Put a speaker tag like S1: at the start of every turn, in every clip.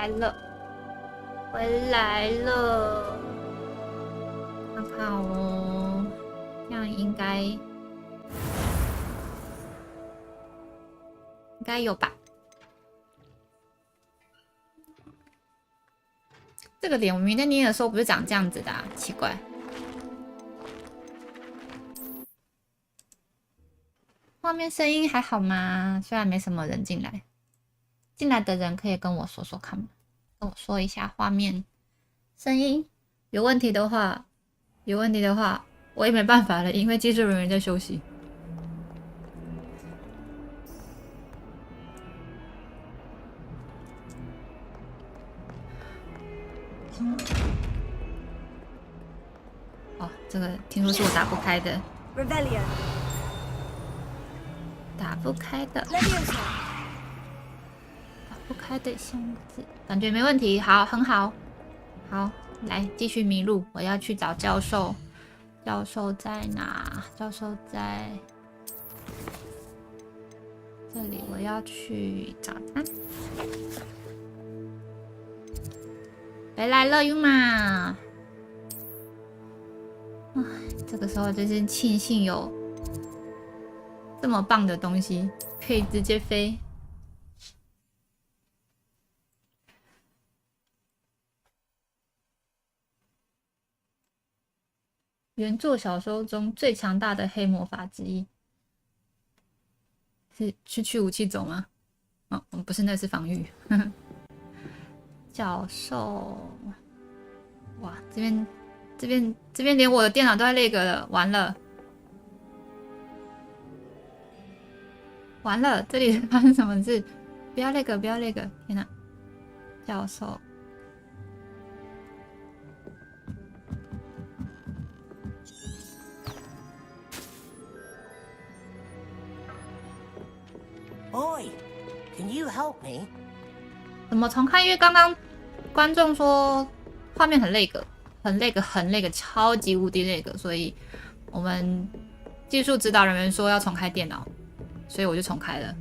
S1: 来了，回来了。看看哦，这样应该有吧？这个脸我明明在捏的时候不是长这样子的啊，奇怪。画面声音还好吗？虽然没什么人进来，进来的人可以跟我说说看吗？跟我说一下画面声音有问题的话，我也没办法了，因为技术人员在休息。哦，这个听说是我打不开的。打不开的，打不开的箱子，感觉没问题。好，很好，好，来继续迷路。我要去找教授，教授在哪？教授在这里，我要去找他。回来了，Yuma。这个时候真是庆幸有这么棒的东西，可以直接飞。原作小说中最强大的黑魔法之一，是去武器走吗？哦，不是，那是防御。教授，哇，这边连我的电脑都在那个了，完了，完了，这里发生什么事？不要那个，不要那个，天哪！教授。
S2: Boy, can you help me?
S1: 怎么重看？因为刚刚观众说画面很那个，超级无敌那个，所以我们技术指导人员说要重开电脑，所以我就重开了。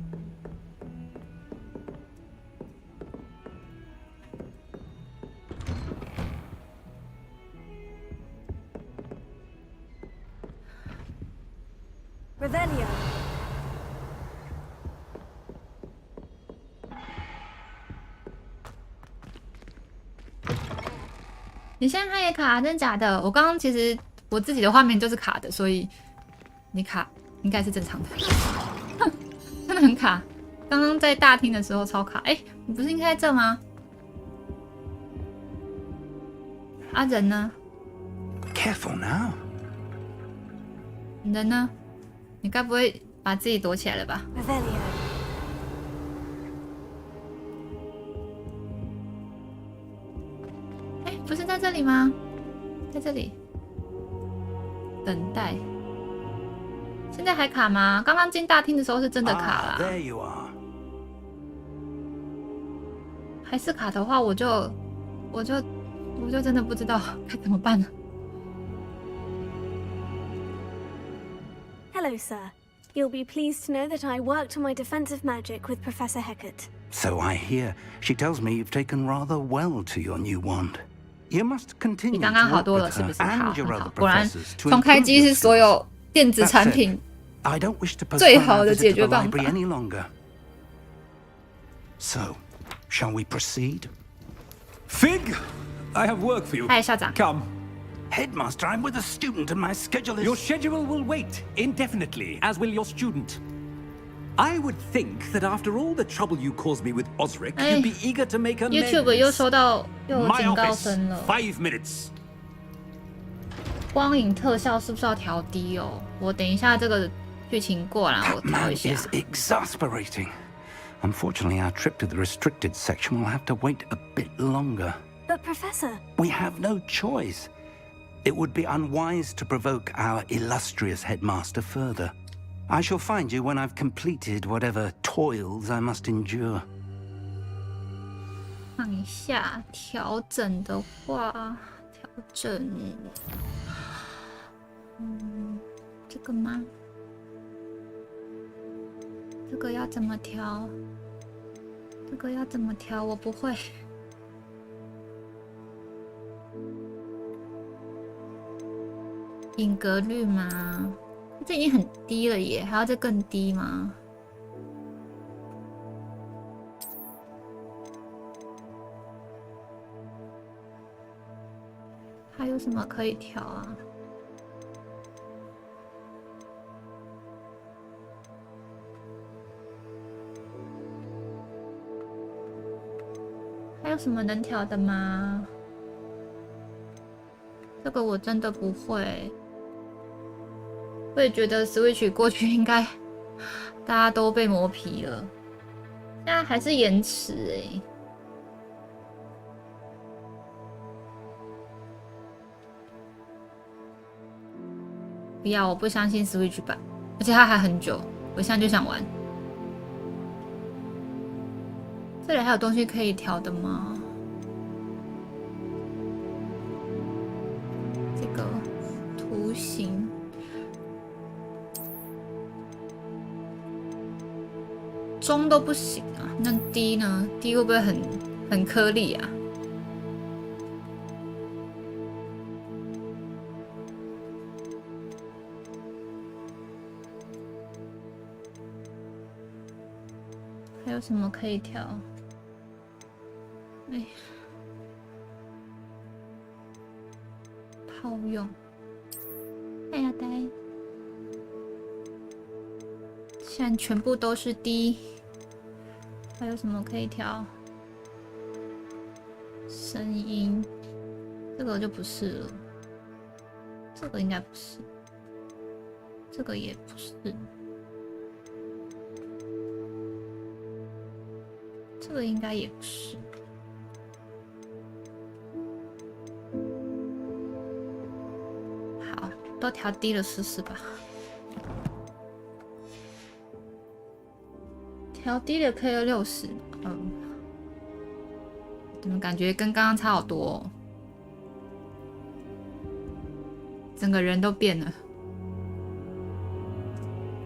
S3: Revelio。
S1: 你现在它也卡，真假的？我刚刚其实我自己的画面就是卡的，所以你卡应该是正常的。真的很卡，刚刚在大厅的时候超卡。哎，你不是应该在这吗？啊，人呢
S4: ？Careful now。
S1: 人呢？你该不会把自己躲起来了吧？哎，不是在这里吗？在这里，等待。现在还卡吗？刚刚进大厅的时候是真的卡啦。
S4: There you are。
S1: 还是卡的话，我就真的不知道该怎么办了。
S3: Hello, sir. You'll be pleased to know that I worked on my defensive magic with Professor Heckert.
S4: So I hear. She tells me you've taken rather well to your new wand. You must continue
S1: 比刚刚好
S4: to
S1: 多
S4: work
S1: 了，
S4: with
S1: 是不
S4: her
S1: 是？好，
S4: and your
S1: 很
S4: other
S1: 好。果然，
S4: professors to
S1: 重开
S4: improve
S1: 机
S4: your
S1: 是所有
S4: skills.
S1: 电子产品
S4: I don't wish to
S1: 最
S4: postpone
S1: 好
S4: our
S1: 的
S4: visit
S1: 解
S4: to
S1: 决
S4: the
S1: 办法。
S4: library any longer. So, shall we proceed?
S5: Fig, I have work for you.
S1: 嗨，校长。
S5: Come.
S4: Headmaster, I'm with a student and my schedule is...
S5: Your schedule will wait indefinitely, as will your student. I would think that after all the trouble you caused me with Osric, you'd be eager to make amends.
S1: YouTube 又收到又
S5: My
S1: 警告
S5: office,
S1: 声了。
S5: 5 minutes.
S1: 光影特效是不是要调低哦？我等一下这个剧情过了，我
S4: That
S1: 调
S4: man
S1: 一下。
S4: is exasperating. Unfortunately, our trip to the restricted section will have to wait a bit longer.
S3: But, Professor...
S4: We have no choice. It would be unwise to provoke our illustrious headmaster further. I shall find you when I've completed whatever toils I must endure.
S1: 看一下调整的话，调整，这个吗？这个要怎么调？这个要怎么调？我不会。品格率吗？这已经很低了耶，还要再更低吗？还有什么可以调啊？还有什么能调的吗？这个我真的不会。我也觉得 Switch 过去应该大家都被磨皮了，现在还是延迟欸。不要，我不相信 Switch 版，而且它还很久，我现在就想玩。这里还有东西可以调的吗？这个图形，中都不行啊，那低呢？低会不会很颗粒啊？还有什么可以调？哎，炮用，哎呀呆，现在全部都是低。还有什么可以调？声音，这个就不是了，这个应该不是，这个也不是。这个应该也不是。好，都调低了试试吧。调低了可以60，怎么感觉跟刚刚差好多哦？整个人都变了，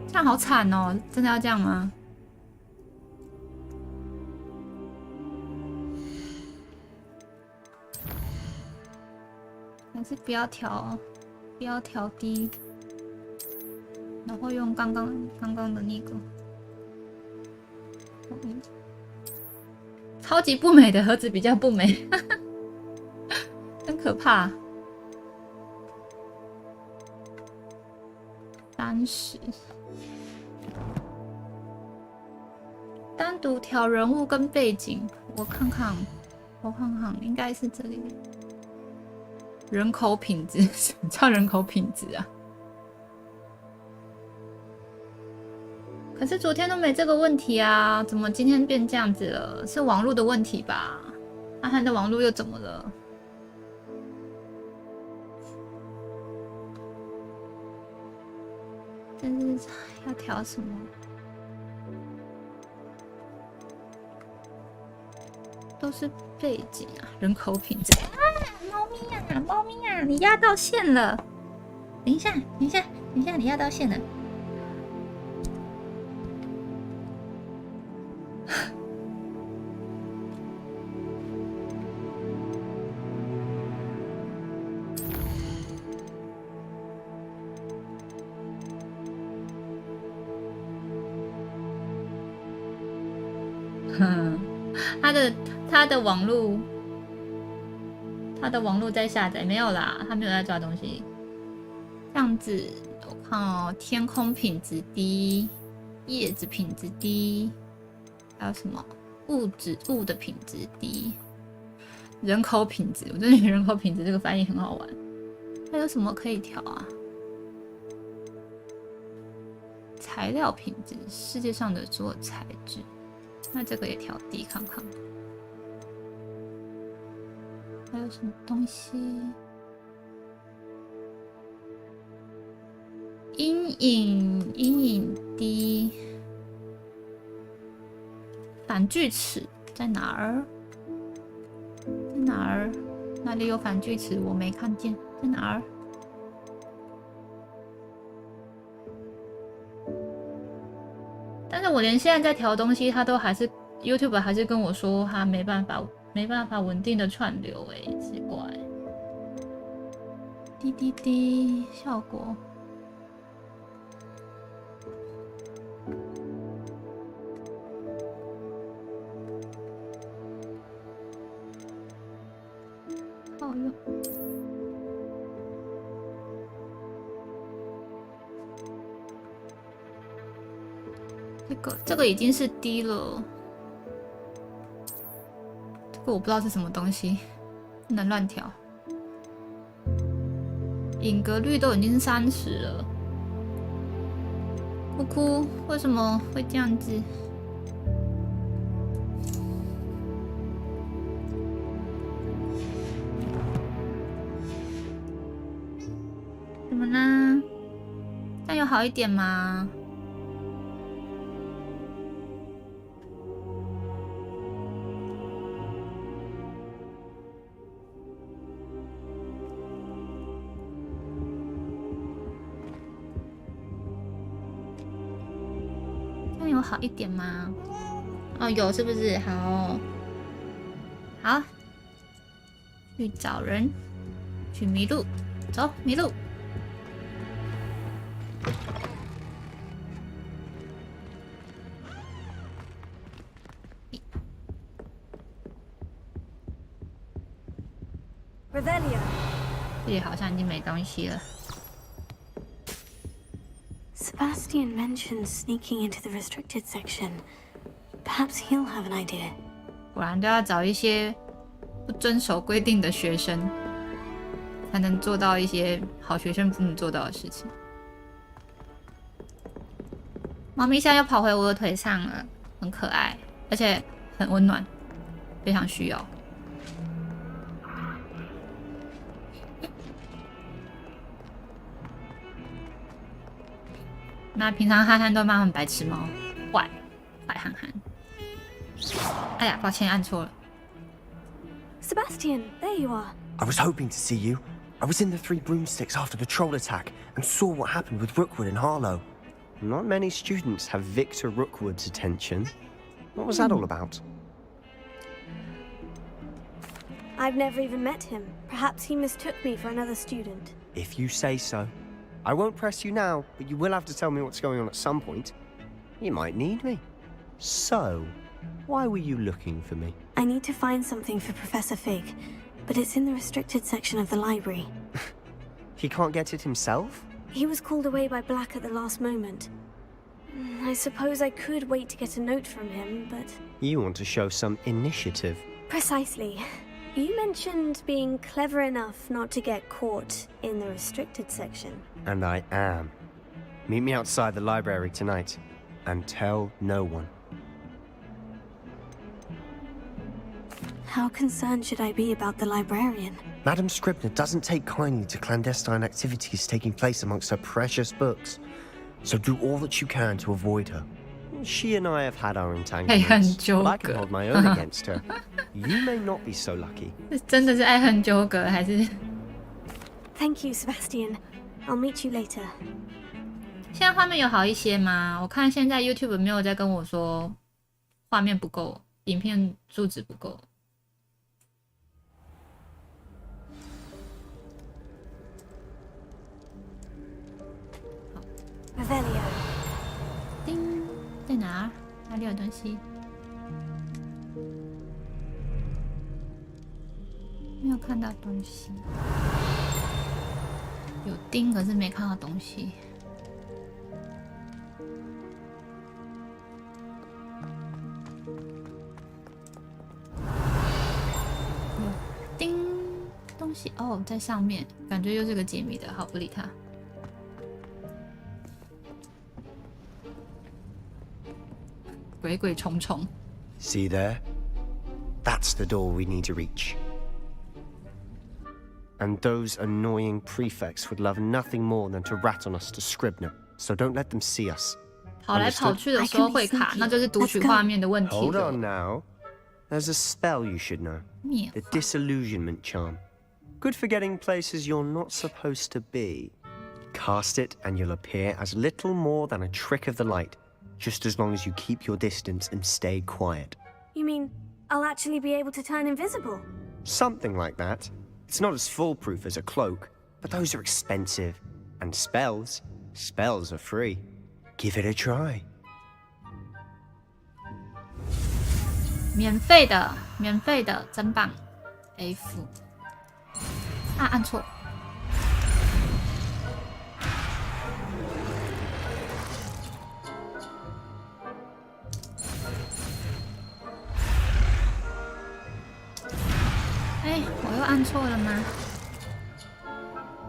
S1: 这样好惨哦！真的要这样吗？还是不要调，不要调低，然后用刚刚的那个，超级不美的盒子比较不美，真可怕。30，单独调人物跟背景，我看看，应该是这里。人口品质，什么叫人口品质啊？可是昨天都没这个问题啊，怎么今天变这样子了？是网络的问题吧？阿汉的网络又怎么了？但是要调什么？都是背景啊，人口品质啊，猫咪啊，你压到线了！等一下，你压到线了。他的网路在下载没有啦，他没有在抓东西。这样子，我看哦，天空品质低，叶子品质低，还有什么物的品质低，人口品质，我真的觉得人口品质这个翻译很好玩。还有什么可以调啊？材料品质，世界上的所有材质，那这个也调低看看。还有什么东西？阴影低，反锯齿在哪儿？在哪儿？哪里有反锯齿？我没看见，在哪儿？但是我连现在在调东西，它都还是 YouTube 还是跟我说它没办法稳定的串流，奇怪。滴滴滴，效果。好用。这个已经是低了，这个我不知道是什么东西，不能乱调。影格率都已经30了，哭哭，为什么会这样子？怎么啦？这样有好一点吗？有好一点吗？哦，有是不是？好，好，去找人，去迷路，走，迷路。
S3: Revelio.
S1: 这里好像已经没东西了。
S3: Sebastian mentioned sneaking into the restricted section. Perhaps he'll have an idea.
S1: 果然都要找一些不遵守规定的学生，才能做到一些好学生不能做到的事情。猫咪现在又跑回我的腿上了，很可爱，而且很温暖，非常需要。那平常憨憨都骂很白痴猫，坏憨憨。哎呀，抱歉，按错了。
S3: Sebastian, there you are.
S6: I was hoping to see you. I was in the Three Broomsticks after the troll attack and saw what happened with Rookwood and Harlow.
S7: Not many students have Victor Rookwood's attention. What was that all about?
S3: I've never even met him. Perhaps he mistook me for another student.
S7: If you say so. I won't press you now, but you will have to tell me what's going on at some point. You might need me. So, why were you looking for me?
S3: I need to find something for Professor Fig, but it's in the restricted section of the library.
S7: He can't get it himself?
S3: He was called away by Black at the last moment. I suppose I could wait to get a note from him, but...
S7: You want to show some initiative.
S3: Precisely. You mentioned being clever enough not to get caught in the restricted section.
S7: And I am. Meet me outside the library tonight, and tell no one.
S3: How concerned should I be about the librarian?
S6: Madam Scribner doesn't take kindly to clandestine activities taking place amongst her precious books. So do all that you can to avoid her.
S7: She and I have had our entanglements, but I can hold my own against her. You may not be so lucky.
S1: 真的是爱恨纠葛，还是
S3: Thank you, Sebastian. I'll meet you later.
S1: 现在画面有好一些吗？我看现在 YouTube 没有在跟我说画面不够，影片数值不够。
S3: Revelio.
S1: 叮，在哪儿？哪里有东西？没有看到东西。有钉，可是没看到东西。有钉东西哦，在上面，感觉又是个解谜的，好，不理他。鬼鬼重重。
S6: See there? That's the door we need to reach.
S7: And those annoying prefects would love nothing more than to rat on us to Scribner, so don't let them see us.
S1: 跑来跑去的时候会卡，那就是读取画面的问题
S7: Hold
S1: 了。
S7: on now. There's a spell you should know.
S1: 灭
S7: The disillusionment charm. Good for getting places you're not supposed to be. Cast it and you'll appear as little more than a trick of the light, just as long as you keep your distance and stay quiet.
S3: You mean I'll actually be able to turn invisible?
S7: Something like that. It's not as foolproof as a cloak, but those are expensive. And spells are free. Give it a try.
S1: 免费的，真棒 ！F 啊，按错。哎，我又按错了吗？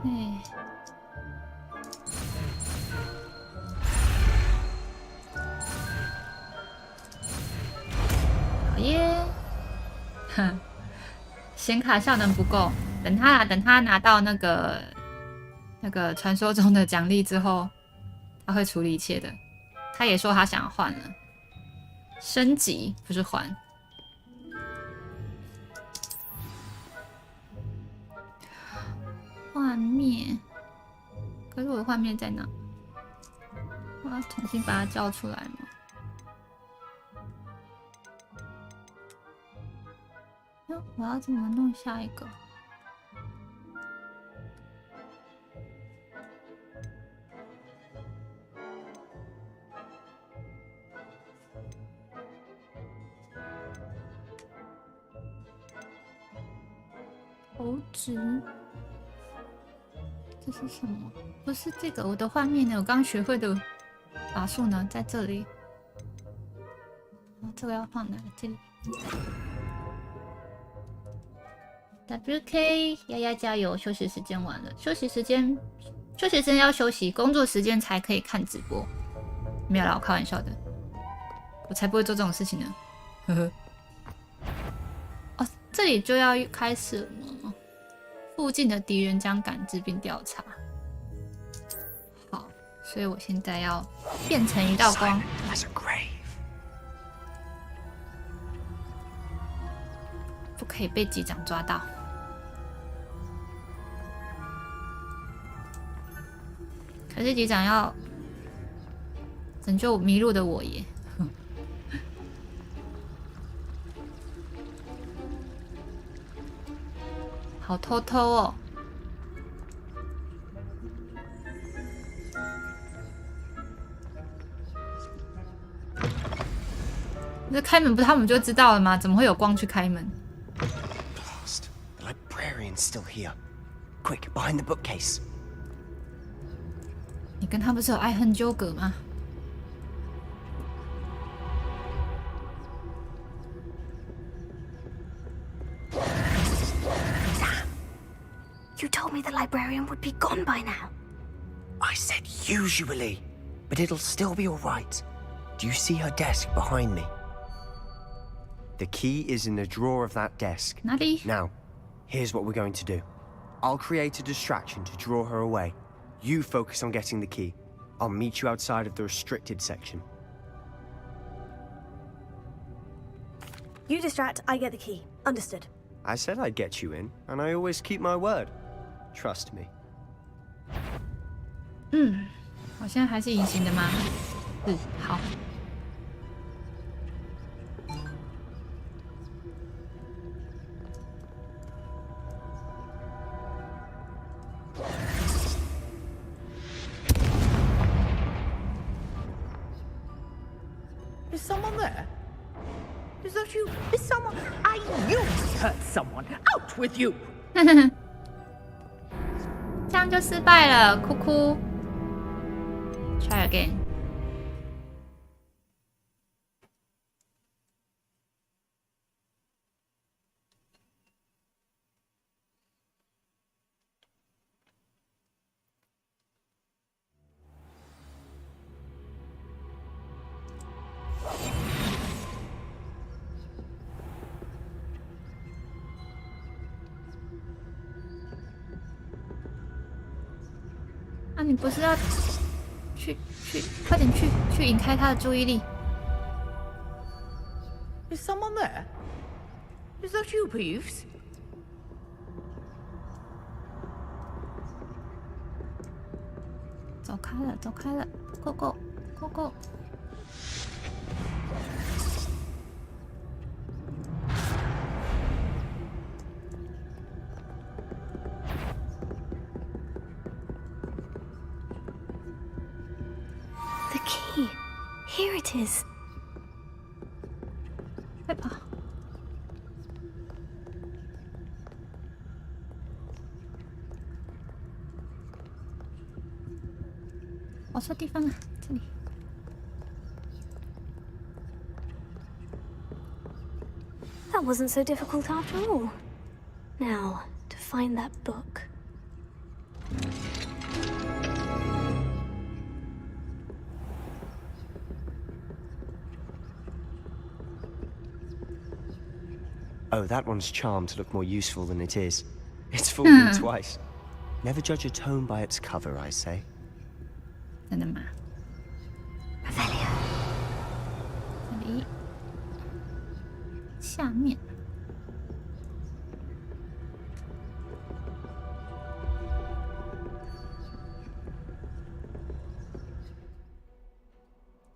S1: 哎。好耶！哼，显卡效能不够，等他拿到那个传说中的奖励之后，他会处理一切的。他也说他想换了，升级不是换。画面，可是我的画面在哪？我要重新把它叫出来吗？我要怎么弄下一个？投掷，这是什么？不是这个，我的画面呢？我刚学会的法术呢，在这里。这个要放哪？这里。WK 丫丫加油！休息时间完了，休息时间要休息，工作时间才可以看直播。没有啦，我开玩笑的，我才不会做这种事情呢。呵呵。哦，这里就要开始了。附近的敌人将感知并调查。好，所以我现在要变成一道光。不可以被机长抓到。可是机长要拯救迷路的我耶！好偷偷哦！这开门不是他们就知道了吗？怎么会有光去开门？
S6: The librarian's still here. Quick, behind the bookcase.
S1: 你跟他不是有爱恨纠葛吗？
S3: You told me the librarian would be gone by now.
S6: I said usually, but it'll still be all right. Do you see her desk behind me?
S7: The key is in the drawer of that desk.
S1: 哪里？
S7: Now, here's what we're going to do. I'll create a distraction to draw her away. You focus on getting the key. I'll meet you outside of the restricted section.
S3: You distract, I get the key. Understood.
S7: I said I'd get you in, and I always keep my word. Trust me.
S1: 我现在还是隐形的吗？好。
S2: Is someone there? Is that you? Is someone? I knew I hurt someone. Out with you!
S1: 这样就失败了，哭哭。Try again。啊，你不是要快点去引开他的注意力。
S2: Is someone there? Is that you, Peeves?
S1: 走开了，走开了 ，Go Go Go Go！
S2: Is
S3: Here it is.
S1: 快跑！我说地方啊，这里。
S3: That wasn't so difficult after all. Now, to find that book.
S7: Oh, that one's charmed to look more useful than it is. It's fooled me twice. Never judge a tome by its cover, I say.
S1: 真的吗？这里，下面。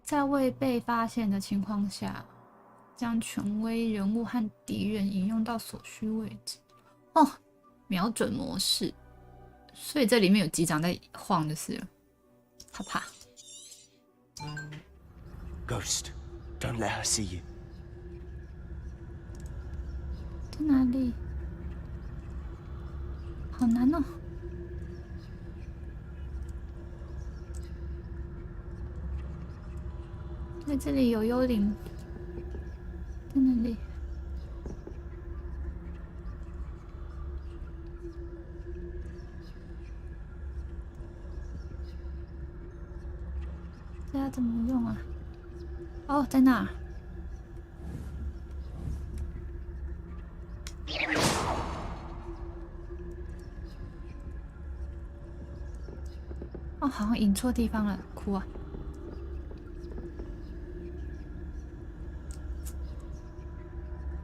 S1: 在未被发现的情况下，将权威人物和敌人引用到所需位置。哦，瞄准模式，所以这里面有机长在晃就是了。怕怕。
S7: Ghost, don't let her see you.
S1: 在哪里？好难哦。在这里有幽灵，在哪里？这要怎么用啊？哦，在那儿。哦，好像引错地方了，哭啊！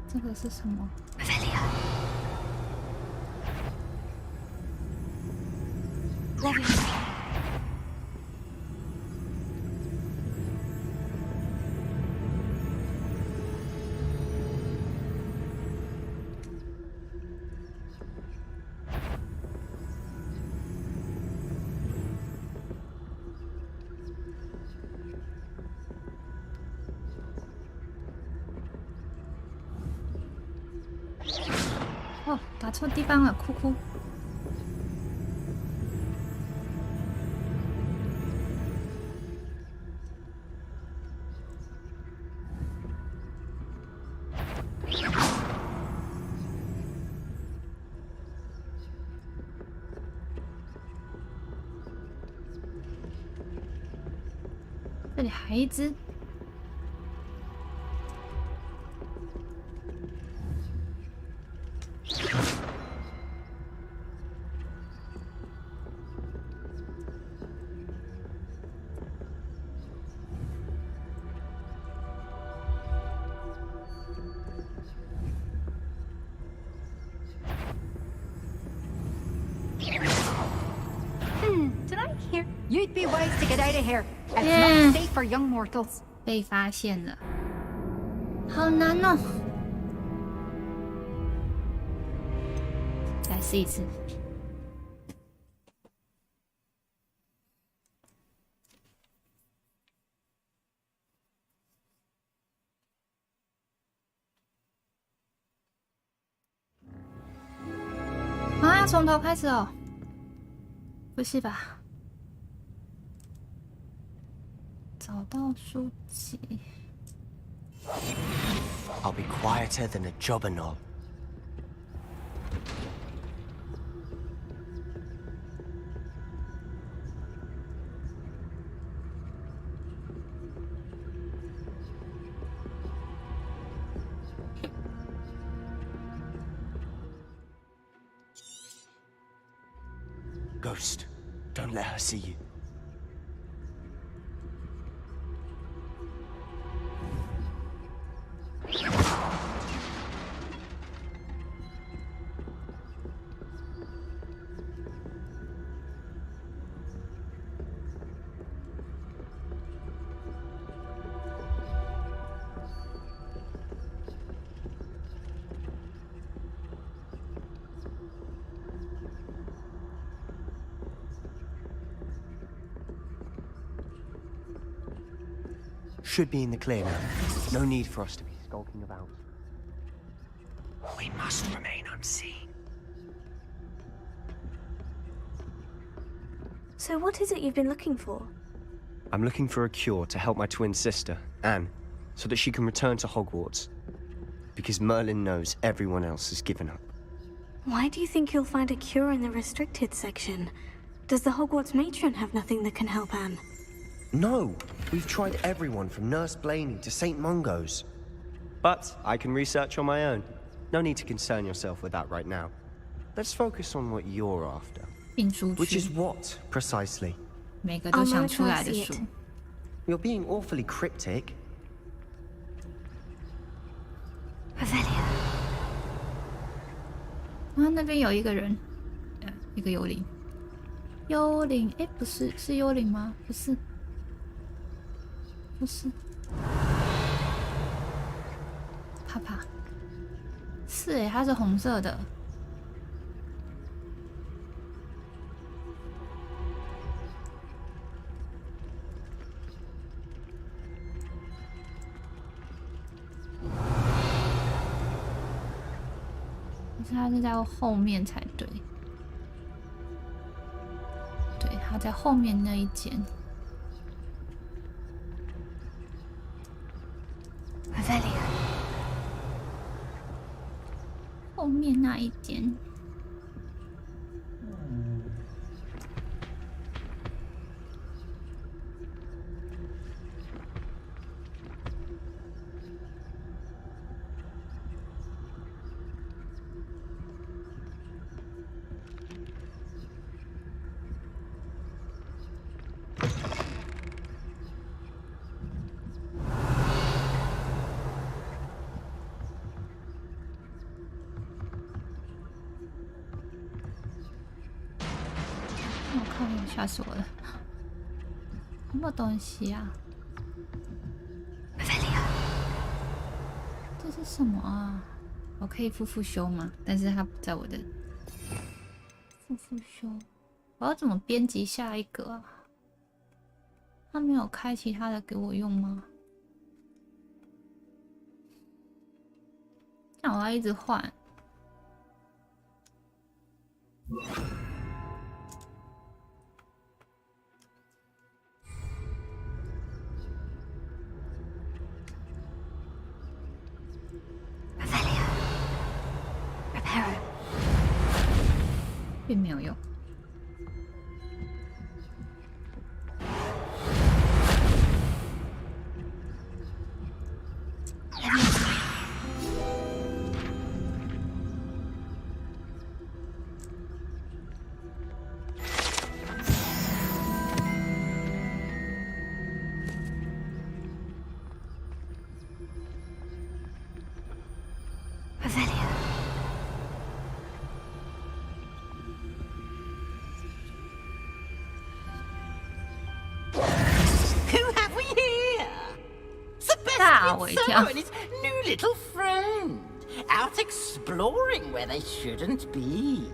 S1: 这个是什么？哦，打错地方了，哭哭。这里还一只。
S2: Did I hear? You'd be wise to get out of here. It's not safe for young mortals.
S1: 被发现了，好难哦！再试一次。啊，要从头开始哦？不是吧？找到书籍。
S7: I'll be quieter than a jobberknoll. Ghost, don't let her see you.
S6: should be in the clear now. No need for us to be skulking about. We must remain unseen.
S3: So what is it you've been looking for?
S6: I'm looking for a cure to help my twin sister, Anne, so that she can return to Hogwarts. Because Merlin knows everyone else has given up.
S3: Why do you think you'll find a cure in the restricted section? Does the Hogwarts matron have nothing that can help Anne?
S6: No! We've tried everyone from Nurse Blaney to St. Mungo's. But I can research on my own. No need to concern yourself with that right now. Let's focus on what you're after.
S1: 并书
S6: Which
S1: 区
S6: is what, precisely?
S1: 每个都想出来的
S3: I'll
S1: 书
S3: see it.。You're
S6: being awfully cryptic.
S3: Revelia.
S1: 啊，那边有一个人，一个幽灵。幽灵，哎，不是，是幽灵吗？不是，不是。啪啪，是哎，它是红色的。可是它是在后面才对。对，它在后面那一间。
S3: Revelia.
S1: 后面那一间。我靠！吓死我了！什么东西啊？这是什么啊？我可以复修吗？但是它不在我的复修。我要怎么编辑下一个啊？它没有开其他的给我用吗？这样我要一直换。并没有用。
S8: and his new little friend, out exploring where they shouldn't be.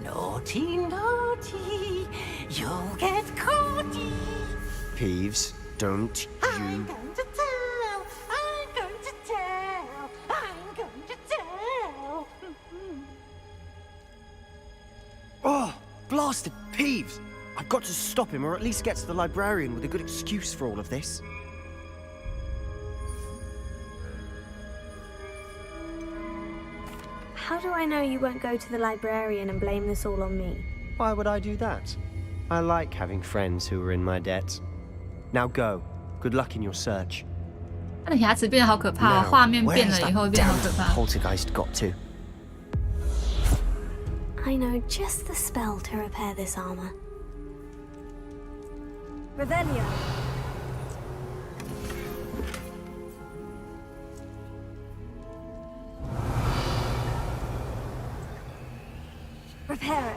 S8: Naughty, naughty, you'll get caughty.
S6: Peeves, don't
S8: I'm
S6: you...
S8: going to tell, I'm going to tell, I'm going to tell.
S6: Oh, blasted Peeves! I've got to stop him, or at least get to the librarian with a good excuse for all of this.
S3: How do I know you won't go to the librarian and blame this all on me?
S6: Why would I do that? I like having friends who are in my debt. Now go. Good luck in your search.
S1: 他的牙齿变得好可怕哦，
S6: Now,
S1: 画面变
S6: where's
S1: 了以后
S6: that
S1: 变得好
S6: damned
S1: 可怕。
S6: poltergeist got to?
S3: I know just the spell to repair this armor. Revelia. Reparo.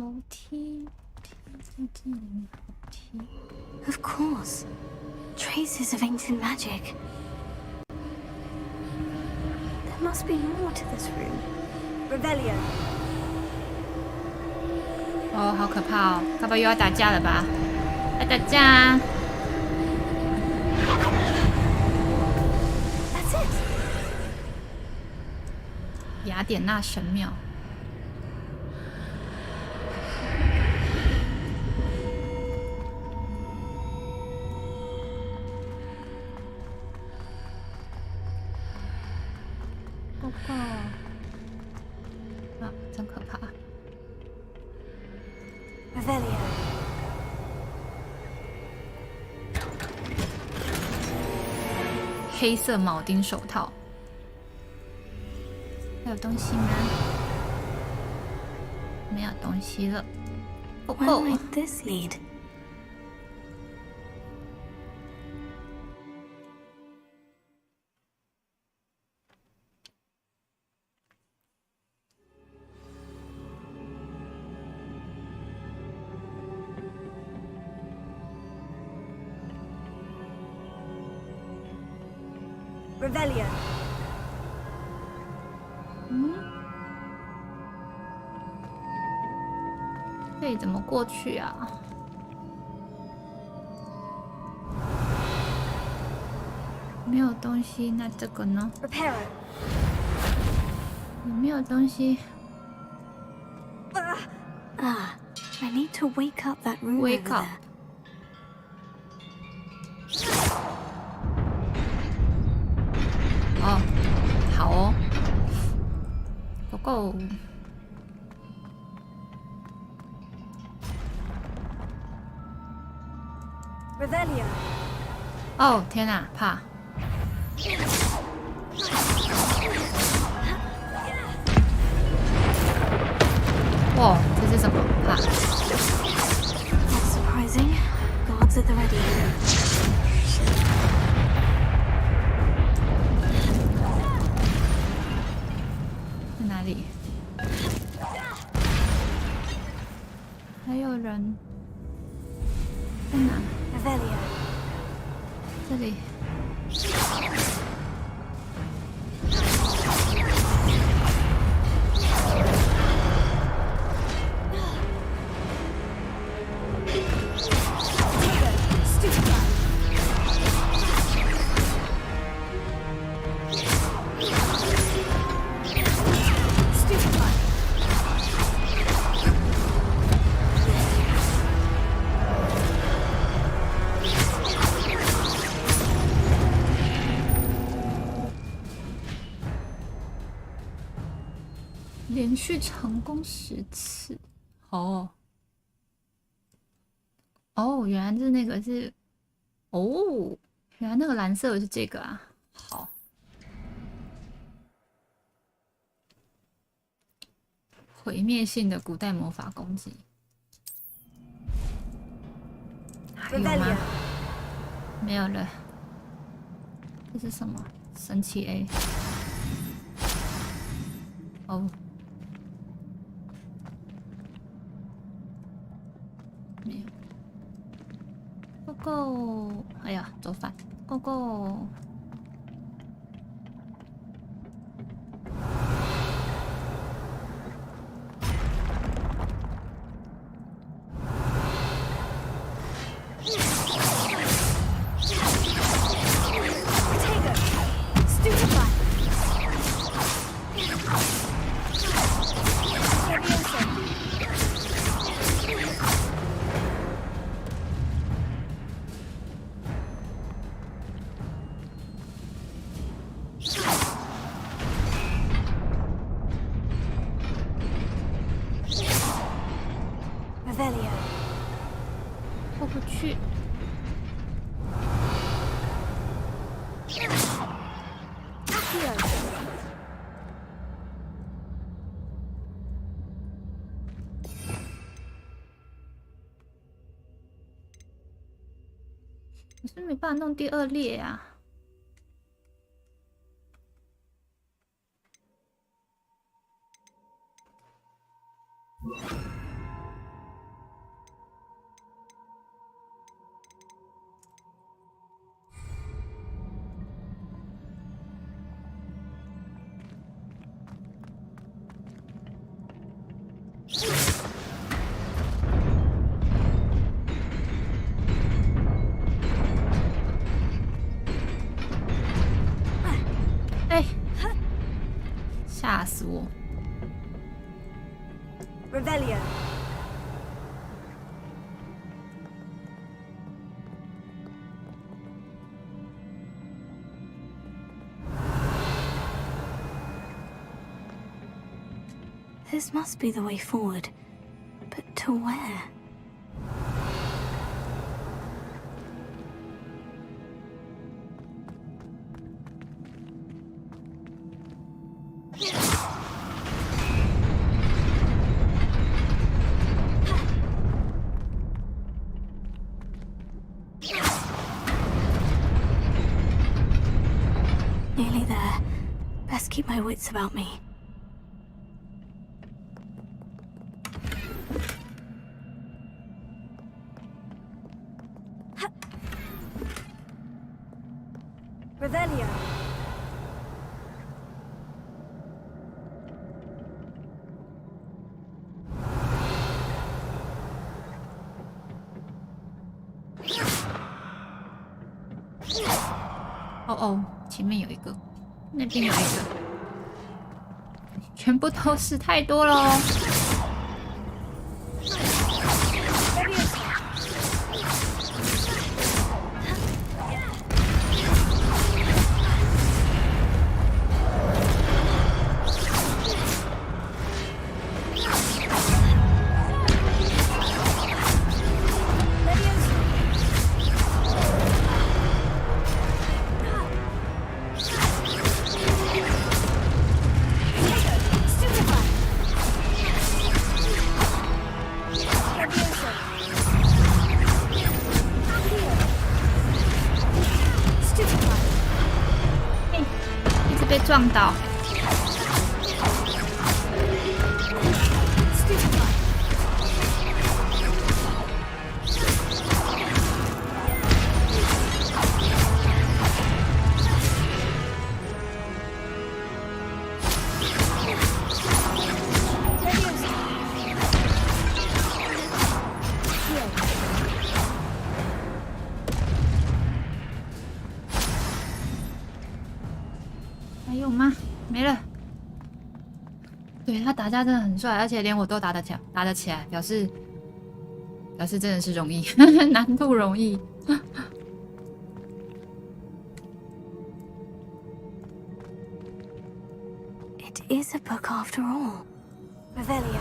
S1: 楼梯，这里楼梯。
S3: Of course. Traces of ancient magic. There must be more to this room. Revelio.
S1: 哦，好可怕哦！该不会又要打架了吧？要打架啊！
S3: That's it.
S1: 雅典娜神庙。报告啊，真可怕！
S3: Revelio.
S1: 黑色铆钉手套，还有东西吗？没有东西了。报
S3: Where
S1: 告。
S3: might this lead? Revelio.
S1: 嗯，这里怎么过去啊？没有东西，那这个呢？
S3: Reparo.
S1: 有没有东西
S3: Ah, I need to wake up that room
S1: Wake
S3: over
S1: up.
S3: there.
S1: 哦，好哦，Go Go。
S3: Revelio.
S1: 哦，天哪，怕！哇，这是什么？怕！
S3: Not surprising. Guards at the ready.
S1: 在哪里？还有人在哪？
S3: Revelio.
S1: 这里。连续成功10次，哦，哦，原来是那个是，哦，原来那个蓝色的是这个啊，好，毁灭性的古代魔法攻击，还有吗？没有了，这是什么？神奇 A， 哦。 没有 ，Go Go！ 哎呀，走反 ，Go Go！
S3: Revelio.
S1: 过不去。可是没办法弄第2列啊。吓死我！
S3: Revelio. This must be the way forward. But to where? Nearly there. Best keep my wits about me. Revelio.
S1: 哦，前面有一个，那边有一个，全部都是太多了哦。被撞到。还有吗？没了。对，他打架真的很帅，而且连我都打得起来，表示真的是容易，难度容易。
S3: It is a book after all. Revelio.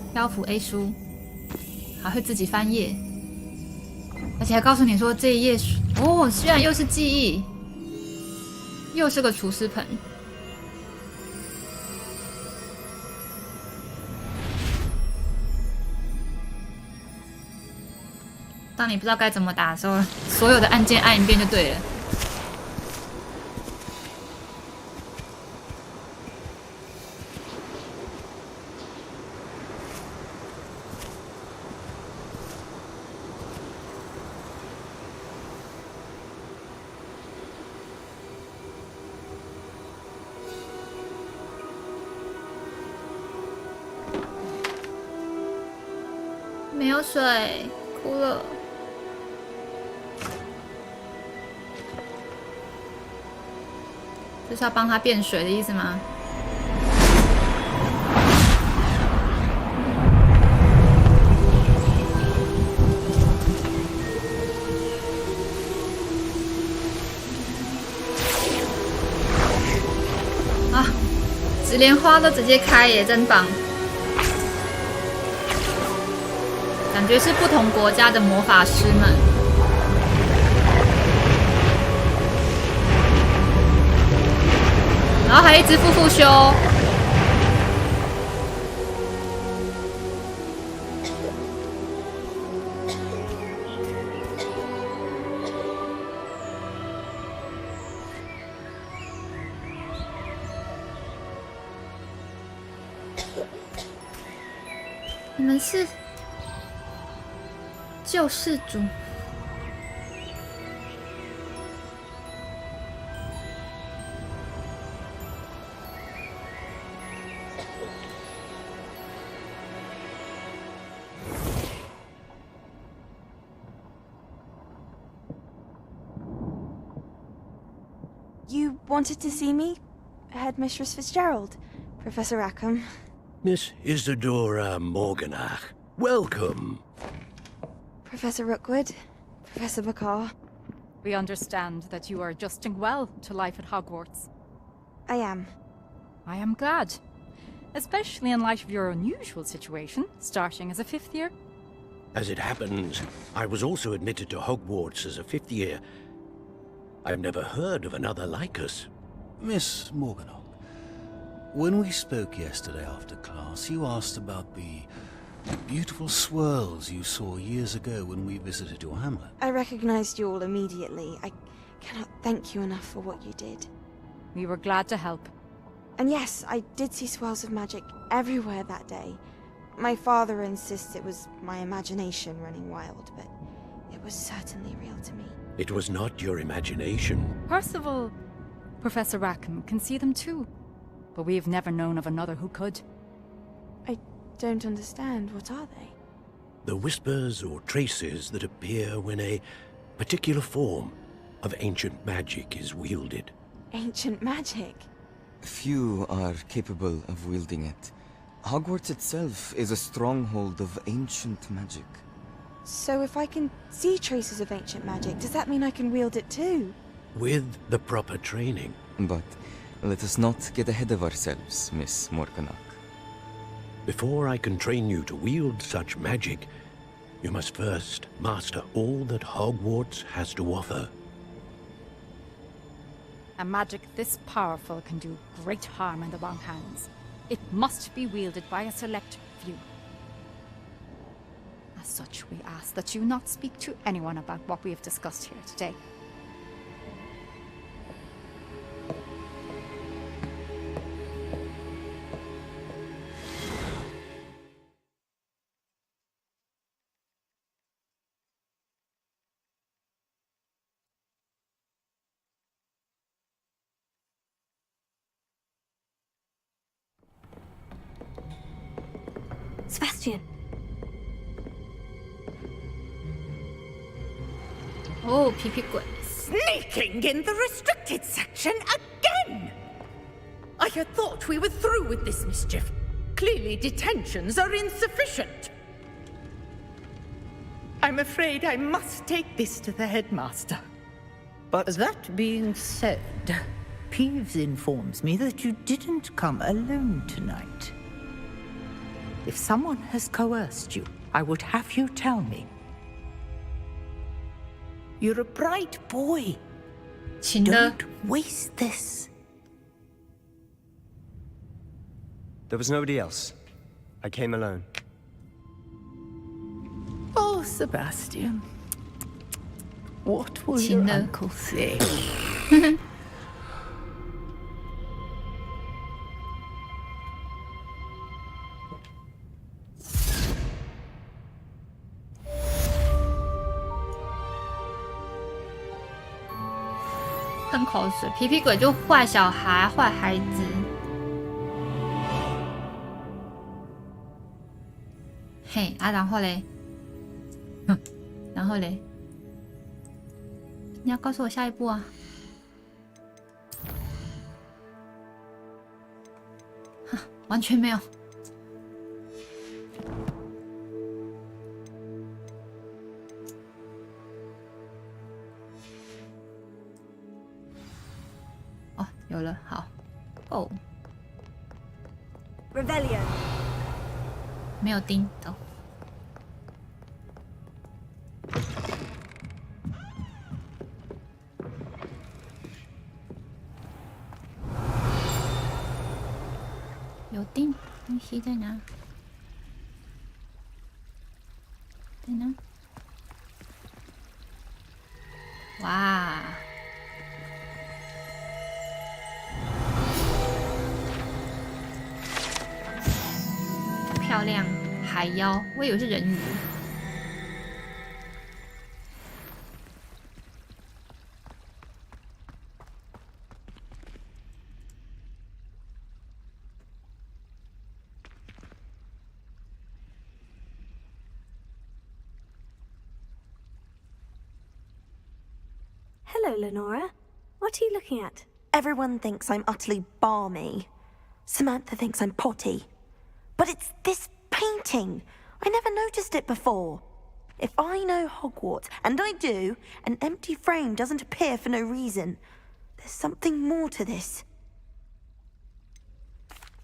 S1: 《漂浮 A 书》还会自己翻页，而且还告诉你说这一页哦，居然又是记忆，又是个厨师盆。当你不知道该怎么打的时候，所有的按键按一遍就对了。没有水，哭了。这是要帮他变水的意思吗？啊，纸莲花都直接开耶，真棒！感觉是不同国家的魔法师们。然后还一直复修。你们是救世主。
S9: You wanted to see me? Headmistress Fitzgerald, Professor Rackham.
S10: Miss Isadora Morganach, welcome.
S9: Professor Rookwood, Professor Bakar.
S11: We understand that you are adjusting well to life at Hogwarts.
S9: I am.
S11: I am glad. Especially in light of your unusual situation, starting as a 5th year.
S10: As it happens, I was also admitted to Hogwarts as a 5th year. I've never heard of another like us.
S12: Miss Morganach, when we spoke yesterday after class, you asked about the beautiful swirls you saw years ago when we visited your hamlet.
S9: I recognized you all immediately. I cannot thank you enough for what you did.
S11: We were glad to help.
S9: And yes, I did see swirls of magic everywhere that day. My father insists it was my imagination running wild, but it was certainly real to me.
S10: It was not your imagination.
S11: Percival, Professor Rackham can see them too. But we have never known of another who could.
S9: I don't understand. What are they?
S10: The whispers or traces that appear when a particular form of ancient magic is wielded.
S9: Ancient magic?
S13: Few are capable of wielding it. Hogwarts itself is a stronghold of ancient magic.
S9: So if I can see traces of ancient magic, does that mean I can wield it too?
S10: With the proper training.
S13: But let us not get ahead of ourselves, Miss Morganach.
S10: Before I can train you to wield such magic, you must first master all that Hogwarts has to offer.
S11: A magic this powerful can do great harm in the wrong hands. It must be wielded by a select few. As such, we ask that you not speak to anyone about what we have discussed here today.
S3: Sebastian.
S1: Oh, 皮皮鬼.
S2: Sneaking in the restricted section again! I had thought we were through with this mischief. Clearly detentions are insufficient. I'm afraid I must take this to the headmaster.
S7: But
S2: that being said, Peeves informs me that you didn't come alone tonight. If someone has coerced you, I would have you tell me. You're a bright boy. Don't waste this.
S6: There was nobody else. I came alone.
S2: Oh, Sebastian. What will your uncle say?
S1: 喷口水，皮皮鬼就坏小孩、坏孩子。嘿啊，然后嘞，然后嘞，你要告诉我下一步啊！完全没有。哦，有了，好，哦，
S3: Revelio
S1: 没有叮，走。有钉东西在哪？在哪？哇！漂亮，海妖，我以为是人鱼。
S3: Hello, Lenora. What are you looking at?
S14: Everyone thinks I'm utterly balmy. Samantha thinks I'm potty. But it's this painting. I never noticed it before. If I know Hogwarts, and I do, an empty frame doesn't appear for no reason. There's something more to this.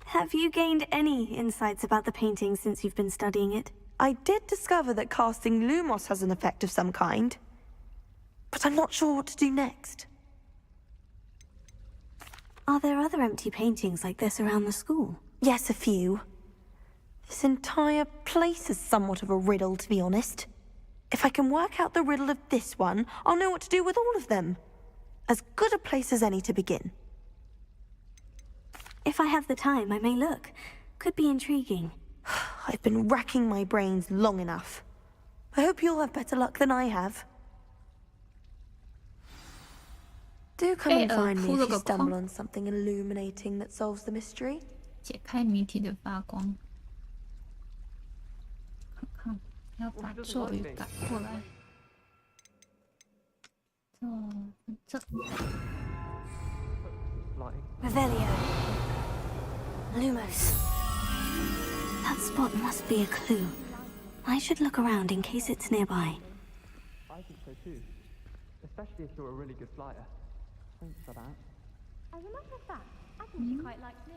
S3: Have you gained any insights about the painting since you've been studying it?
S14: I did discover that casting Lumos has an effect of some kind. But I'm not sure what to do next.
S3: Are there other empty paintings like this around the school?
S14: Yes, a few. This entire place is somewhat of a riddle, to be honest. If I can work out the riddle of this one, I'll know what to do with all of them. As good a place as any to begin.
S3: If I have the time, I may look. Could be intriguing.
S14: I've been racking my brains long enough. I hope you'll have better luck than I have. Do come and find me if you stumble on something illuminating that solves the mystery.
S1: 解开谜题的发光。看看，要把咒语改过来。这。
S3: Revelio. Lumos. That spot must be a clue. I should look around in case it's nearby.
S15: I think so too. Especially if you're a really good flyer. Thanks for that.
S16: As a matter of fact, I think you quite like me.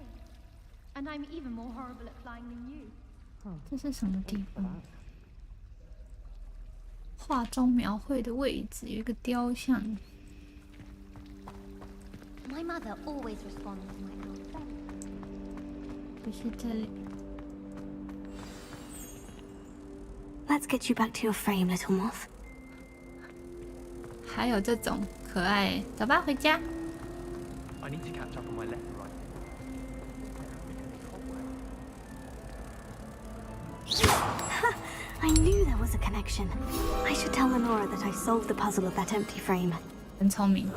S16: And I'm even more horrible at flying than you.
S1: 这是什么地方？画中描绘的位置有一个雕像。
S16: My mother always responds to my answer.
S1: 就是这里。
S3: Let's get you back to your frame, little moth.
S1: 还有这种可爱，走吧，回家。
S15: I need to catch up on my letter writing.
S3: I knew there was a connection. I should tell Lenora that I solved the puzzle of that empty frame.
S1: 很聪明。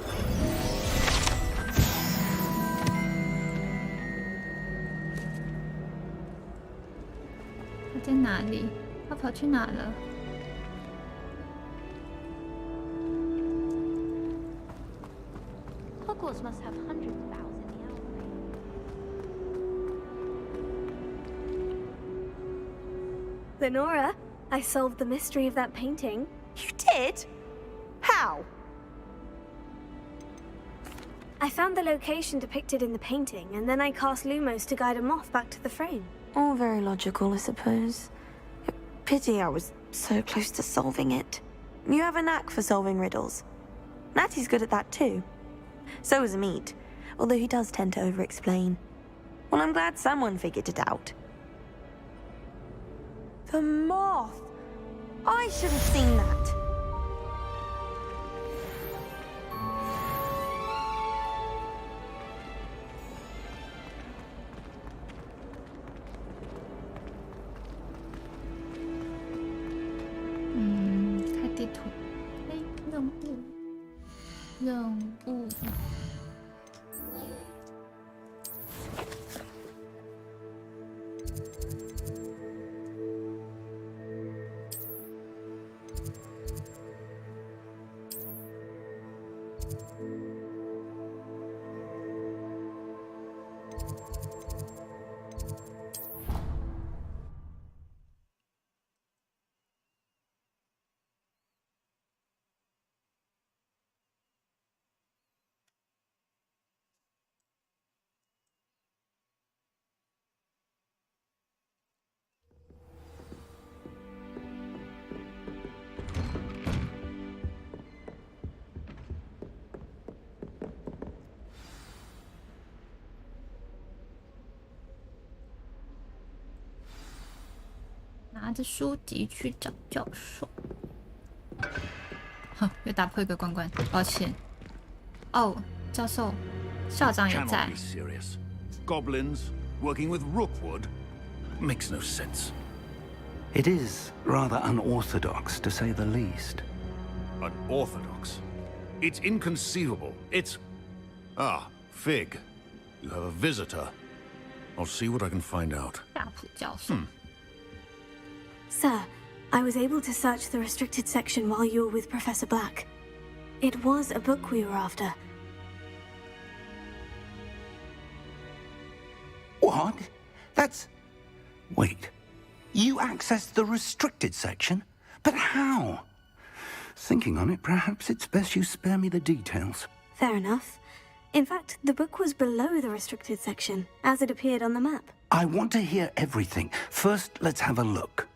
S1: 他在哪里？他跑去哪了？
S16: Hogwarts must have hundreds of owls in the owl frame.
S3: Lenora, I solved the mystery of that painting.
S14: You did? How?
S3: I found the location depicted in the painting, and then I cast Lumos to guide a moth back to the frame.
S14: All very logical, I suppose. Pity I was so close to solving it. You have a knack for solving riddles. Natty's good at that too. So is Amit, although he does tend to over-explain. Well, I'm glad someone figured it out. The moth! I should have seen that.
S1: 拿着书籍去找教授。哼，又打破一个关关，抱歉。哦，教授，校长也在。
S12: Cannot be serious. Goblins working with Rookwood makes no sense.
S4: It is rather unorthodox, to say the least.
S12: Unorthodox? It's inconceivable. It's... Ah, Fig. You have a visitor. I'll see what I can find out.
S1: 大普教授。
S3: Sir, I was able to search the restricted section while you were with Professor Black. It was a book we were after.
S4: What? That's... Wait. You accessed the restricted section? But how? Thinking on it, perhaps it's best you spare me the details.
S3: Fair enough. In fact, the book was below the restricted section, as it appeared on the map.
S4: I want to hear everything. First, let's have a look.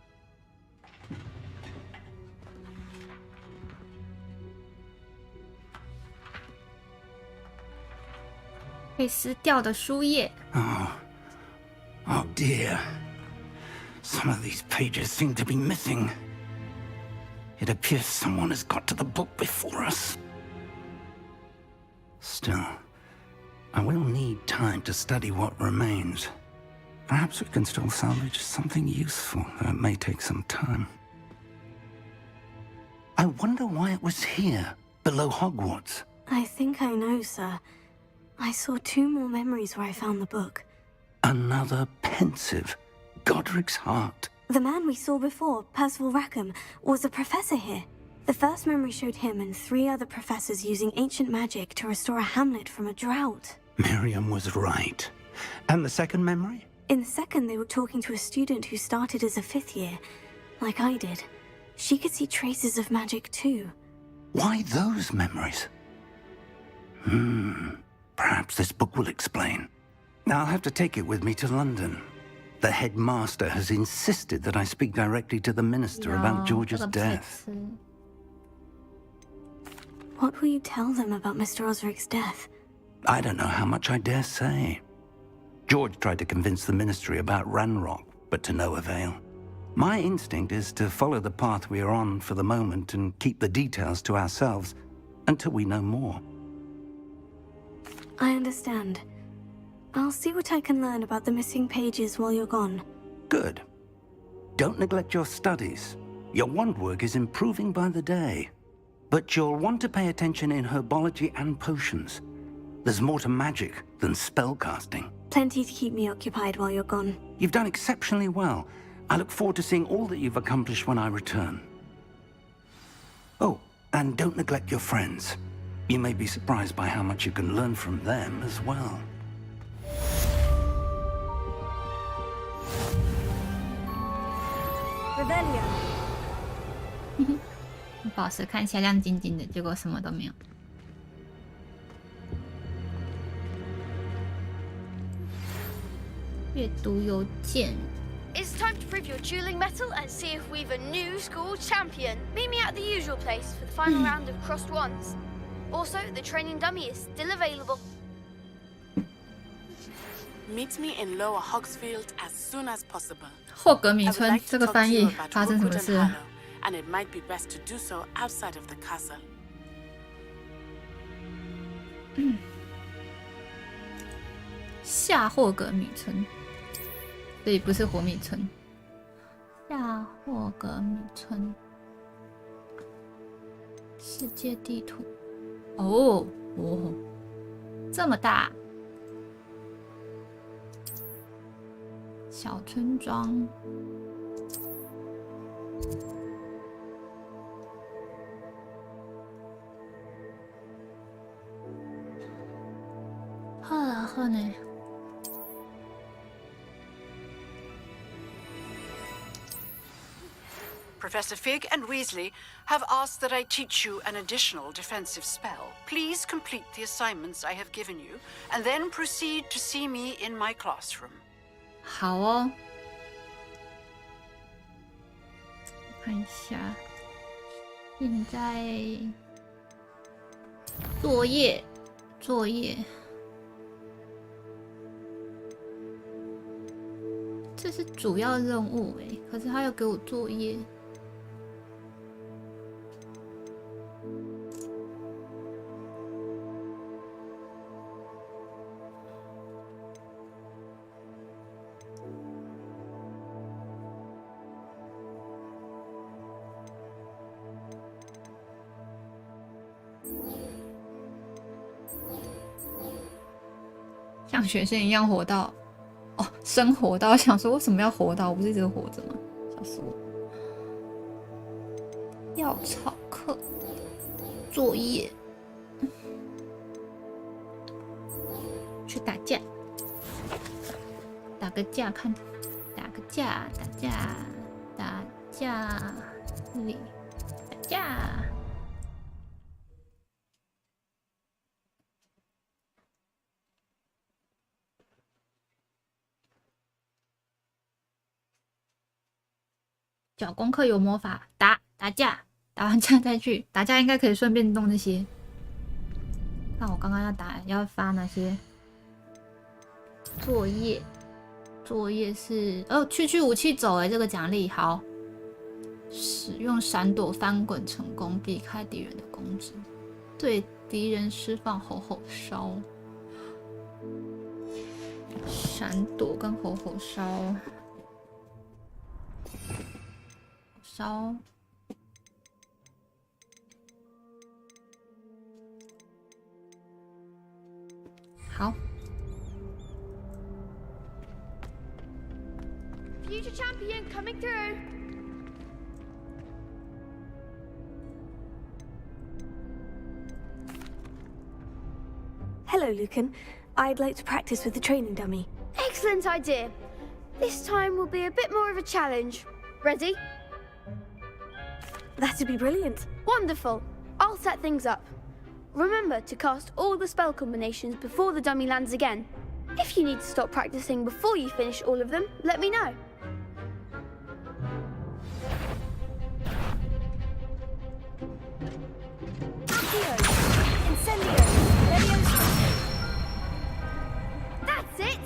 S1: 被撕掉的书页。
S4: Oh dear. Some of these pages seem to be missing. It appears someone has got to the book before us. Still, I will need time to study what remains. Perhaps we can still salvage something useful, though it may take some time. I wonder why it was here, below Hogwarts.
S3: I think I know, sir. I saw 2 more memories where I found the book.
S4: Another pensive. Godric's heart.
S3: The man we saw before, Percival Rackham, was a professor here. The first memory showed him and 3 other professors using ancient magic to restore a hamlet from a drought.
S4: Miriam was right. And the second memory?
S3: In the second, they were talking to a student who started as a 5th year, like I did. She could see traces of magic too.
S4: Why those memories? Perhaps this book will explain. I'll have to take it with me to London. The headmaster has insisted that I speak directly to the minister about George's death.
S3: What will you tell them about Mr. Osric's death?
S4: I don't know how much I dare say. George tried to convince the ministry about Ranrock, but to no avail. My instinct is to follow the path we are on for the moment and keep the details to ourselves until we know more.
S3: I understand. I'll see what I can learn about the missing pages while you're gone.
S4: Good. Don't neglect your studies. Your wand work is improving by the day. But you'll want to pay attention in herbology and potions. There's more to magic than spellcasting.
S3: Plenty to keep me occupied while you're gone.
S4: You've done exceptionally well. I look forward to seeing all that you've accomplished when I return. Oh, and don't neglect your friends. You may be surprised by how much you can learn from them as well.
S1: 宝石看起来亮晶晶的，结果什么都没有。阅读邮件。
S17: It's time to prove your dueling mettle and see if we've a new school champion. Meet me at the usual place for the final round of crossed wands. Also, the training dummy is still available.
S18: Meet me in Lower Hogsfield as soon as possible.
S1: 霍格米村这个翻译发生什么事？
S18: And it might be best to do so outside of the castle.
S1: 夏霍格米村，所以不是火米村。夏霍格米村，世界地图。哦，这么大，小村庄。 喝呢？
S18: Professor Fig and Weasley have asked that I teach you an additional defensive spell. Please complete the assignments I have given you, and then proceed to see me in my classroom.
S1: 好哦，看一下，现在作业。 这是主要任务哎，可是他要给我作业。像学生一样活到。 哦，生活到想说为什么要活到？我不是一直活着吗？笑死我！药草课作业，去打架。打个架看，打个架，打架，打架，这里打架。小功课有魔法，打架，打完架再去打架，应该可以顺便弄那些。看我刚刚要发哪些作业？作业是区武器走这个奖励好。使用闪躲翻滚成功，避开敌人的攻击，对敌人释放吼吼烧。闪躲跟吼吼烧。烧，好。
S17: Future champion coming through.
S3: Hello, Lucan. I'd like to practice with the training dummy.
S17: Excellent idea. This time will be a bit more of a challenge. Ready?
S3: That'd be brilliant.
S17: Wonderful. I'll set things up. Remember to cast all the spell combinations before the dummy lands again. If you need to stop practicing before you finish all of them, let me know.
S3: Incendio! Leviosa!
S17: That's it!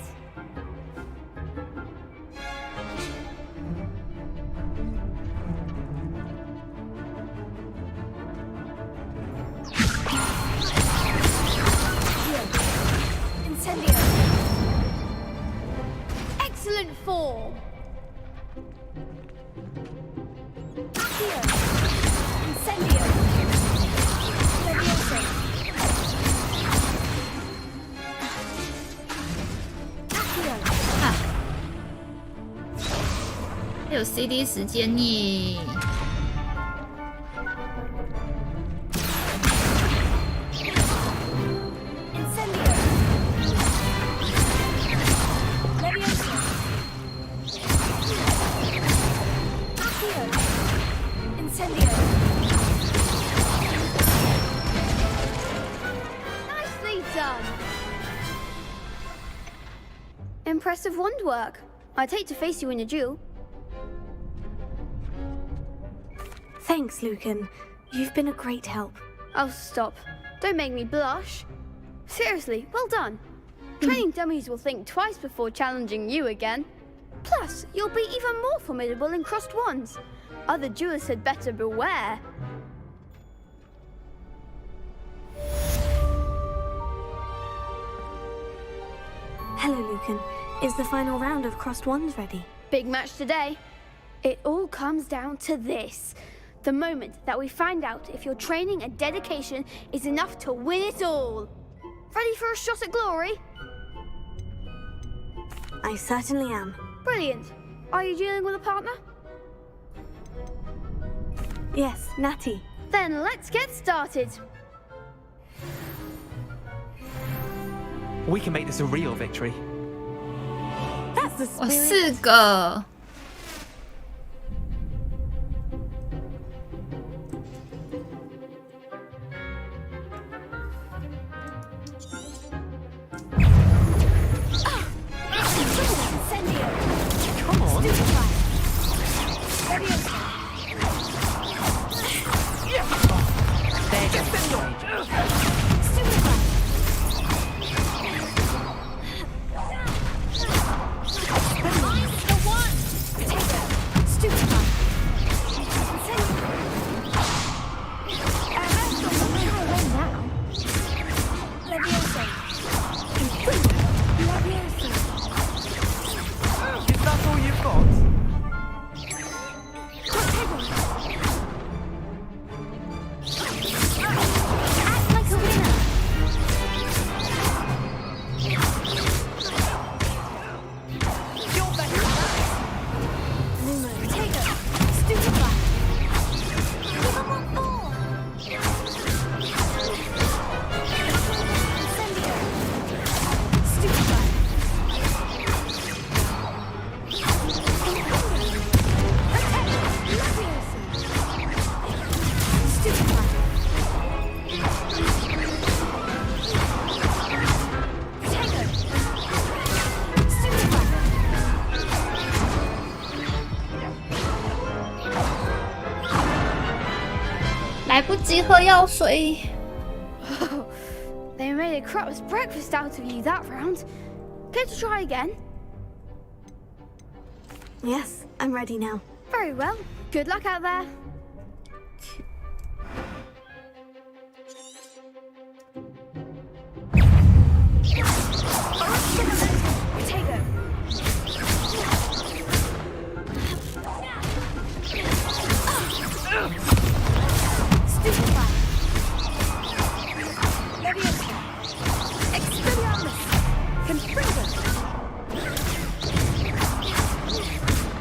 S3: Incendio!
S17: Excellent form!
S3: Accio! Incendio! Leviosa! Accio!
S1: 还有 CD 时间耶。
S3: Incendio! Leviosa! Accio! Incendio!
S17: Nicely done! Impressive wand work. I'd hate to face you in a duel.
S3: Thanks, Lucan. You've been a great help.
S17: Oh, stop. Don't make me blush. Seriously, well done. Training dummies will think twice before challenging you again. Plus, you'll be even more formidable in crossed wands. Other duelists had better beware.
S3: Hello, Lucan. Is the final round of crossed wands ready?
S17: Big match today. It all comes down to this. The moment that we find out if your training and dedication is enough to win it all. Ready for a shot at glory?
S3: I certainly am.
S17: Brilliant. Are you dealing with a partner?
S3: Yes, Natty.
S17: Then let's get started.
S15: We can make this a real victory.
S3: That's the
S1: 我
S3: spirit.
S1: 4个。
S3: Incendio!
S15: Come on.
S3: Stupefy! Leviosa! Stupefy!
S17: Find the one!
S1: 不及喝药水。
S17: Oh, they made a crup's breakfast out of you that round. Care to try again?
S3: Yes, I'm ready now.
S17: Very well. Good luck out there. Potato. Stupefy. Leviosa. Expelliarmus. Confringo.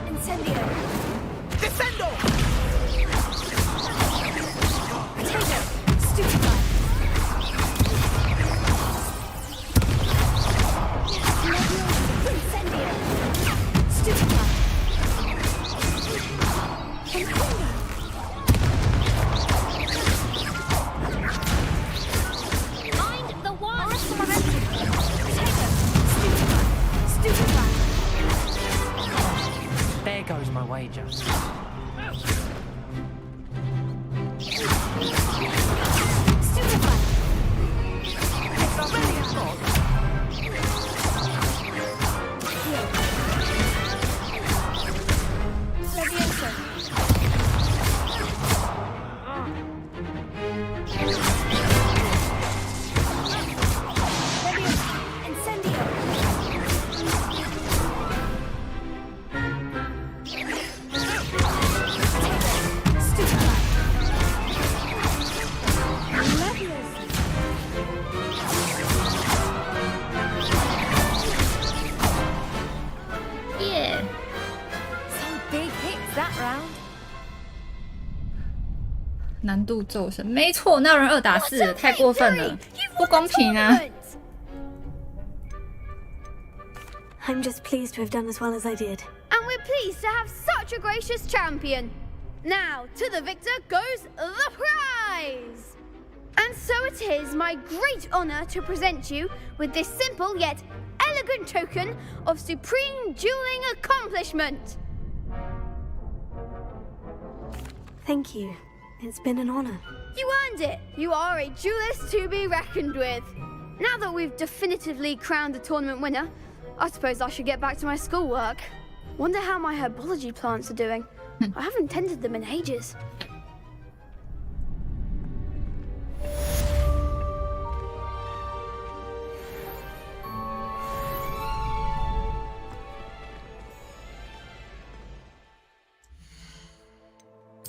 S17: Incendio. Defendo. Potato. Stupefy. Leviosa. Incendio. Stupefy. Confringo.
S16: Mind the wand!
S3: Stupefy.
S15: There goes my wager.
S3: Stupefy.
S17: Leviosa.
S3: Leviosa. Incendio. Stupefy. Leviosa.
S1: 耶！
S17: Some big hits that round.
S1: 难度骤升，没错，那有人2打4，太过分了，不公平啊！
S3: I'm just pleased to have done as well as I did.
S17: And we're pleased to have such a gracious champion. Now, to the victor goes the prize! And so it is my great honor to present you with this simple yet elegant token of supreme dueling accomplishment.
S3: Thank you. It's been an honor.
S17: You earned it. You are a duelist to be reckoned with. Now that we've definitively crowned the tournament winner, I suppose I should get back to my schoolwork. Wonder how my herbology plants are doing. I haven't tended them in ages.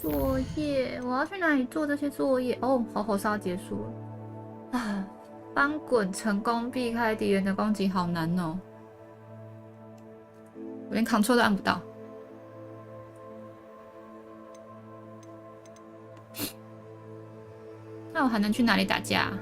S1: 作业，我要去哪里做这些作业？哦，好火烧结束了啊！翻滚成功，避开敌人的攻击，好难哦！我连 Ctrl 都按不到。那我还能去哪里打架啊？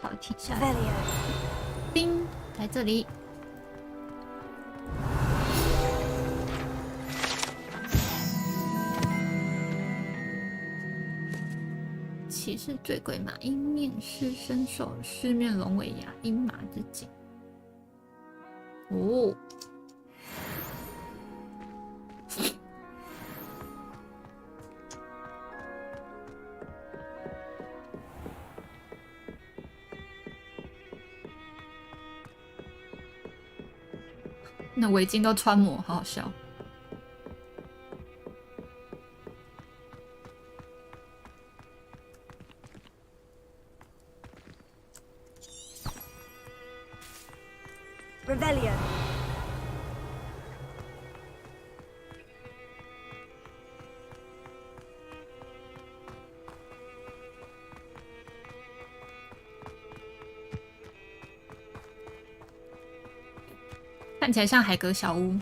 S1: 跑停下来，冰在这里。骑士醉鬼马，鹰面狮身兽，狮面龙尾牙，鹰马之颈。哦。那围巾都穿抹，好好笑。
S3: Revelio.
S1: 看起来像海格小屋。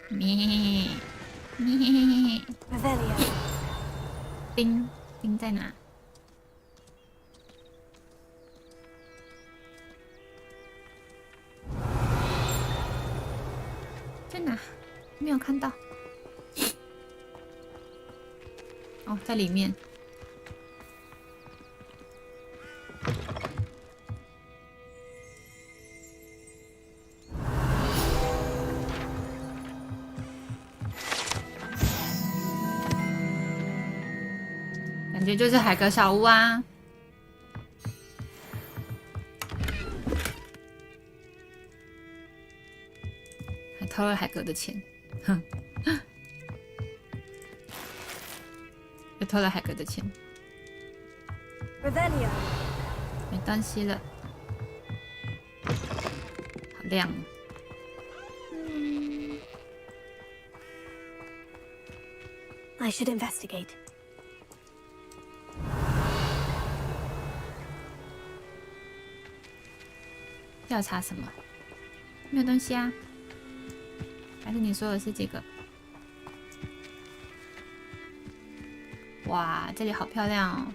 S1: 咩咩，钉在哪？在哪？没有看到。哦，在里面。感觉就是海格小屋啊。还偷了海格的钱，哼。又偷了海格的钱，没关系了。好亮哦。
S3: I should investigate.
S1: 调查什么？没有东西啊。还是你说的是这个？哇，这里好漂亮哦！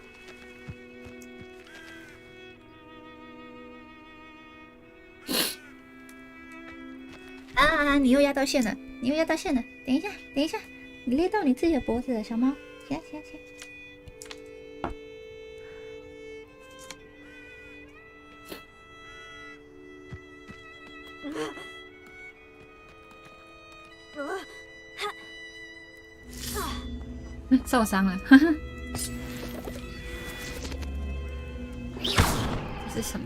S1: 啊，你又压到线了！你又压到线了！等一下，等一下，你勒到你自己的脖子了，小猫。起来，起来，起来！受伤了，呵呵。这是什么？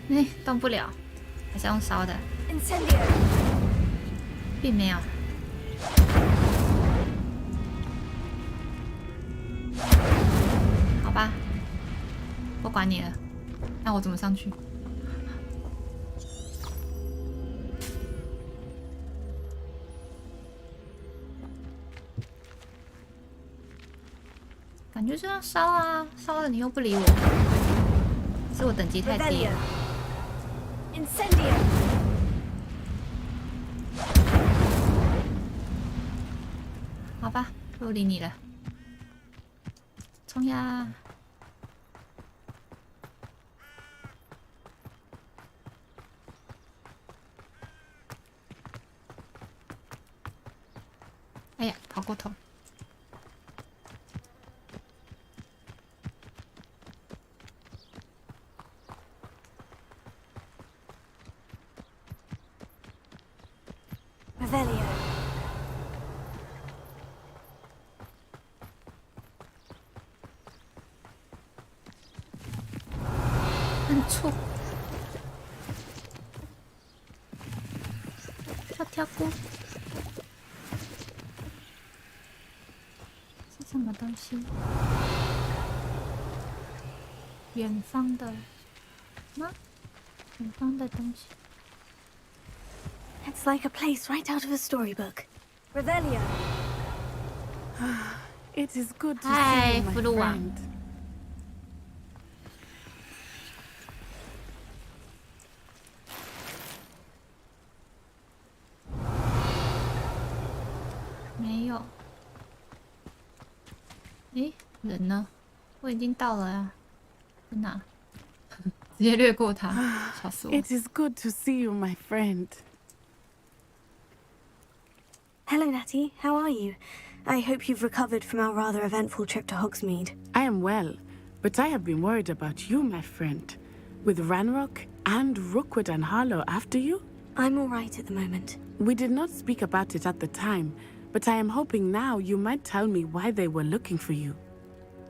S1: 哎，动不了，还是用烧的。并没有。好吧，不管你了。那我怎么上去？感觉是要烧啊，烧了你又不理我，是我等级太低了。好吧，不理你了，冲呀！哎呀，跑过头。很粗，跳菇是什么东西？远方的吗？远方的东西。
S3: It's like a place right out of a storybook. Revelio.
S19: It is good to see you, my friend.
S1: 没有。诶，人呢？我已经到了呀，在哪？直接略过他，笑死我。
S19: It is good to see you, my friend.
S3: Hello, Natty. How are you? I hope you've recovered from our rather eventful trip to Hogsmeade.
S19: I am well, but I have been worried about you, my friend. With Ranrock and Rookwood and Harlow after you?
S3: I'm all right at the moment.
S19: We did not speak about it at the time, but I am hoping now you might tell me why they were looking for you.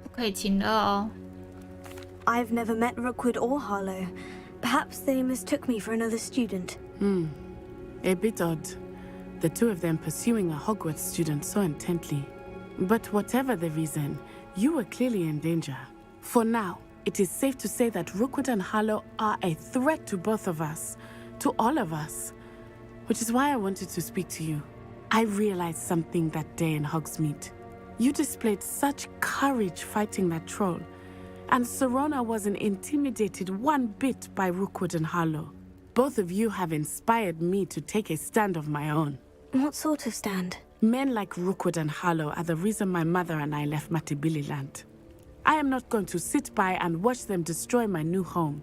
S1: 不可以亲热哦。
S3: I've never met Rookwood or Harlow. Perhaps they mistook me for another student.
S19: A bit odd. The two of them pursuing a Hogwarts student so intently. But whatever the reason, you were clearly in danger. For now, it is safe to say that Rookwood and Harlow are a threat to both of us. to all of us, which is why I wanted to speak to you. I realized something that day in Hogsmeade. You displayed such courage fighting that troll, and Serona wasn't intimidated one bit by Rookwood and Harlow. Both of you have inspired me to take a stand of my own.
S3: What sort of stand?
S19: Men like Rookwood and Harlow are the reason my mother and I left Matibili land. I am not going to sit by and watch them destroy my new home.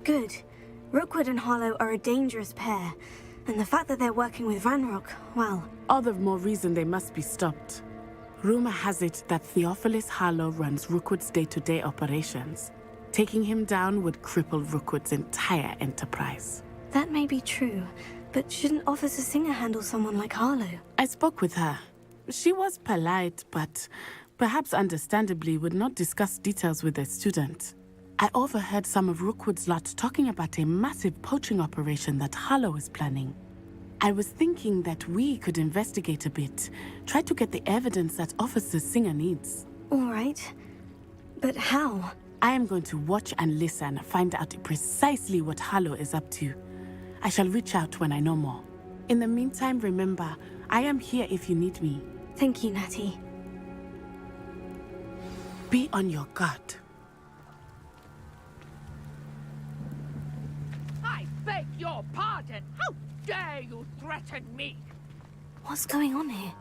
S3: Good. Rookwood and Harlow are a dangerous pair, and the fact that they're working with Ranrock, well...
S19: All the more reason they must be stopped. Rumor has it that Theophilus Harlow runs Rookwood's day-to-day operations. Taking him down would cripple Rookwood's entire enterprise.
S3: That may be true, but shouldn't Officer Singer handle someone like Harlow?
S19: I spoke with her. She was polite, but perhaps understandably would not discuss details with a student. I overheard some of Rookwood's lot talking about a massive poaching operation that Harlow is planning. I was thinking that we could investigate a bit, try to get the evidence that Officer Singer needs.
S3: All right. But how?
S19: I am going to watch and listen, find out precisely what Harlow is up to. I shall reach out when I know more. In the meantime, remember, I am here if you need me.
S3: Thank you, Natty.
S19: Be on your guard.
S8: I beg your pardon. How dare you threaten me?
S3: What's going on here?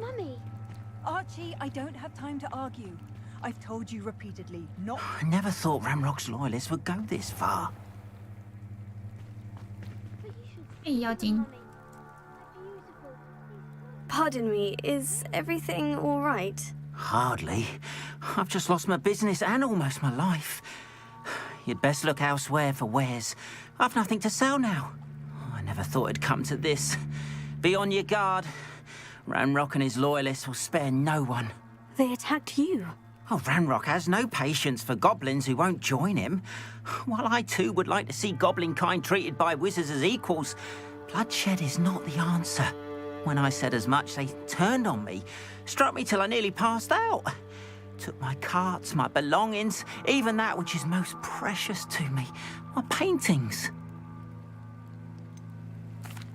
S17: Mummy!
S20: Archie, I don't have time to argue. I've told you repeatedly, not...
S21: I never thought Ramrock's loyalists would go this far.
S1: Hey, Yajin.
S3: Pardon me, is everything all right?
S21: Hardly. I've just lost my business and almost my life. You'd best look elsewhere for wares. I've nothing to sell now. I never thought it'd come to this. Be on your guard. Ranrock and his loyalists will spare no one.
S3: They attacked you.
S21: Oh, Ranrock has no patience for goblins who won't join him. While I too would like to see goblin kind treated by wizards as equals, bloodshed is not the answer. When I said as much, they turned on me, struck me till I nearly passed out. Took my carts, my belongings, even that which is most precious to me, my paintings.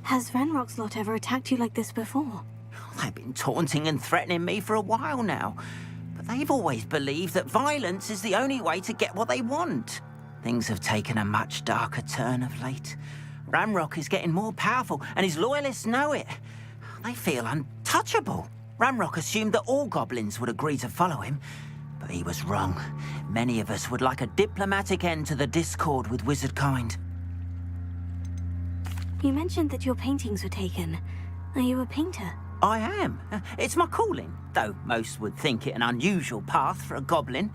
S3: Has Ranrock's lot ever attacked you like this before?
S21: They've been taunting and threatening me for a while now, but they've always believed that violence is the only way to get what they want. Things have taken a much darker turn of late. Ranrock is getting more powerful, and his loyalists know it. They feel untouchable. Ranrock assumed that all goblins would agree to follow him, but he was wrong. Many of us would like a diplomatic end to the discord with wizard kind.
S3: You mentioned that your paintings were taken. Are you a painter?
S21: I am. It's my calling, though most would think it an unusual path for a goblin.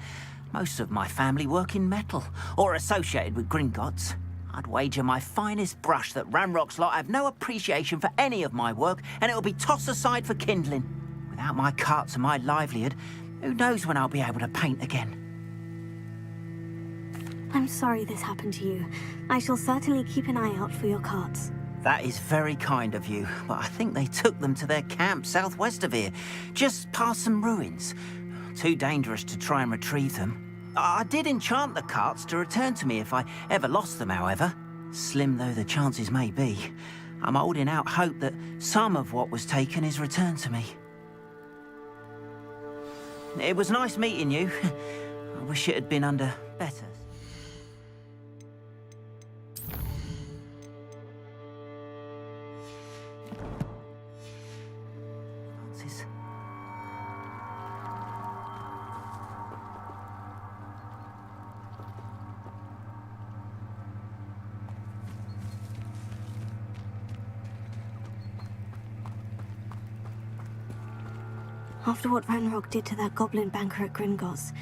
S21: Most of my family work in metal, or associated with Gringotts. I'd wager my finest brush that Ranrock's lot have no appreciation for any of my work, and it'll be tossed aside for kindling. Without my carts and my livelihood, who knows when I'll be able to paint again.
S3: I'm sorry this happened to you. I shall certainly keep an eye out for your carts.
S21: That is very kind of you, but I think they took them to their camp southwest of here, just past some ruins. Too dangerous to try and retrieve them. I did enchant the carts to return to me if I ever lost them, however. Slim though the chances may be, I'm holding out hope that some of what was taken is returned to me. It was nice meeting you. I wish it had been under better.
S3: After what Ranrock did to that goblin banker at Gringotts,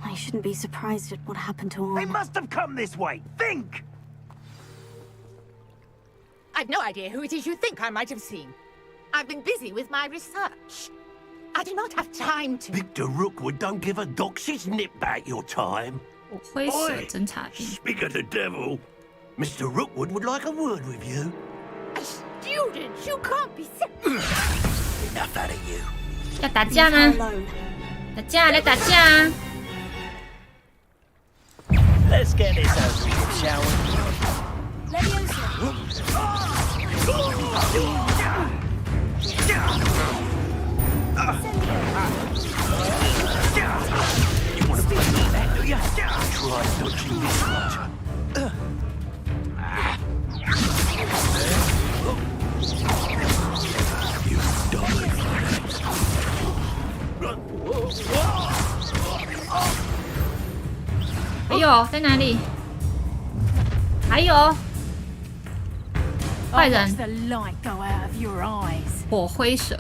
S3: I shouldn't be surprised at what happened to
S5: They
S3: Armor.
S5: must have come this way. Think!
S22: I've no idea who it is you think I might have seen. I've been busy with my research. I do not have time to...
S10: Victor Rookwood don't give a dox's nip back your time.
S1: 我挥手侦察兵。
S10: Speak of the devil. Mr. Rookwood would like a word with you.
S22: A student? You can't be...
S10: Enough out of you.
S1: 要打架吗？打架，来打架啊！
S5: Let's get this over with, shall we?
S10: You want to play with that, do you? Try dodging this one. You die.
S1: 还有在哪里？还有坏人，
S22: the light go out of your eyes.
S1: 火灰蛇。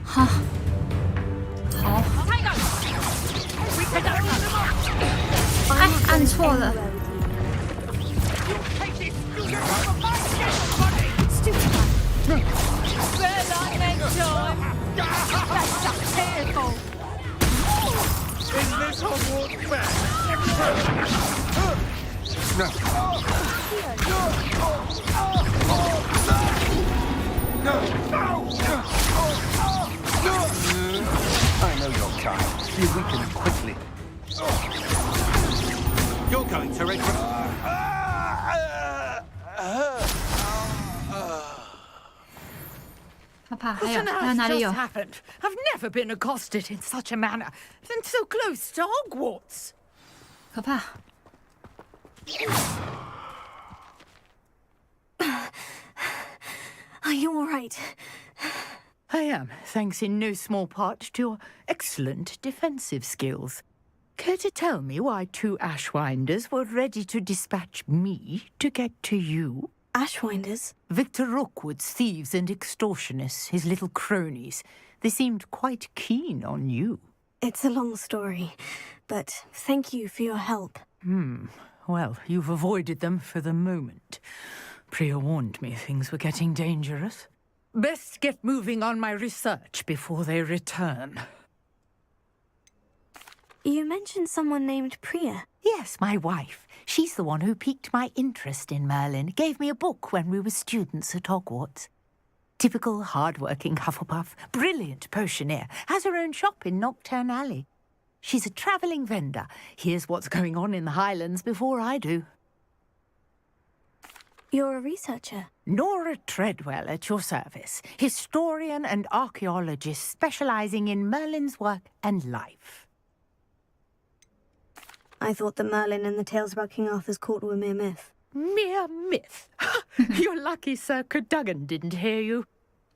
S1: 好，好。哎，按错了。
S5: Is this Hogwarts back? No. I know you're tired. You weaken quickly.
S10: You're going to regret.
S1: 怕怕，还有
S22: What on
S1: 还有哪
S22: earth
S1: 里有
S22: just？ happened? I've never been accosted in such a manner, and so close to Hogwarts.
S1: 可怕！
S3: Are you all right?
S2: I am, thanks in no small part to your excellent defensive skills. Care to tell me why two Ashwinders were ready to dispatch me to get to you?
S3: Ashwinders?
S2: Victor Rookwood's thieves and extortionists, his little cronies. They seemed quite keen on you.
S3: It's a long story, but thank you for your help.
S2: Well, you've avoided them for the moment. Priya warned me things were getting dangerous. Best get moving on my research before they return.
S3: You mentioned someone named Priya.
S2: Yes, my wife. She's the one who piqued my interest in Merlin. Gave me a book when we were students at Hogwarts. Typical hard-working Hufflepuff, brilliant potioneer, has her own shop in Knockturn Alley. She's a travelling vendor. Hears what's going on in the Highlands before I do.
S3: You're a researcher.
S2: Nora Treadwell at your service. Historian and archaeologist specialising in Merlin's work and life.
S3: I thought that Merlin and the tales about King Arthur's court were mere myth.
S2: Mere myth? You're lucky Sir Cadogan didn't hear you.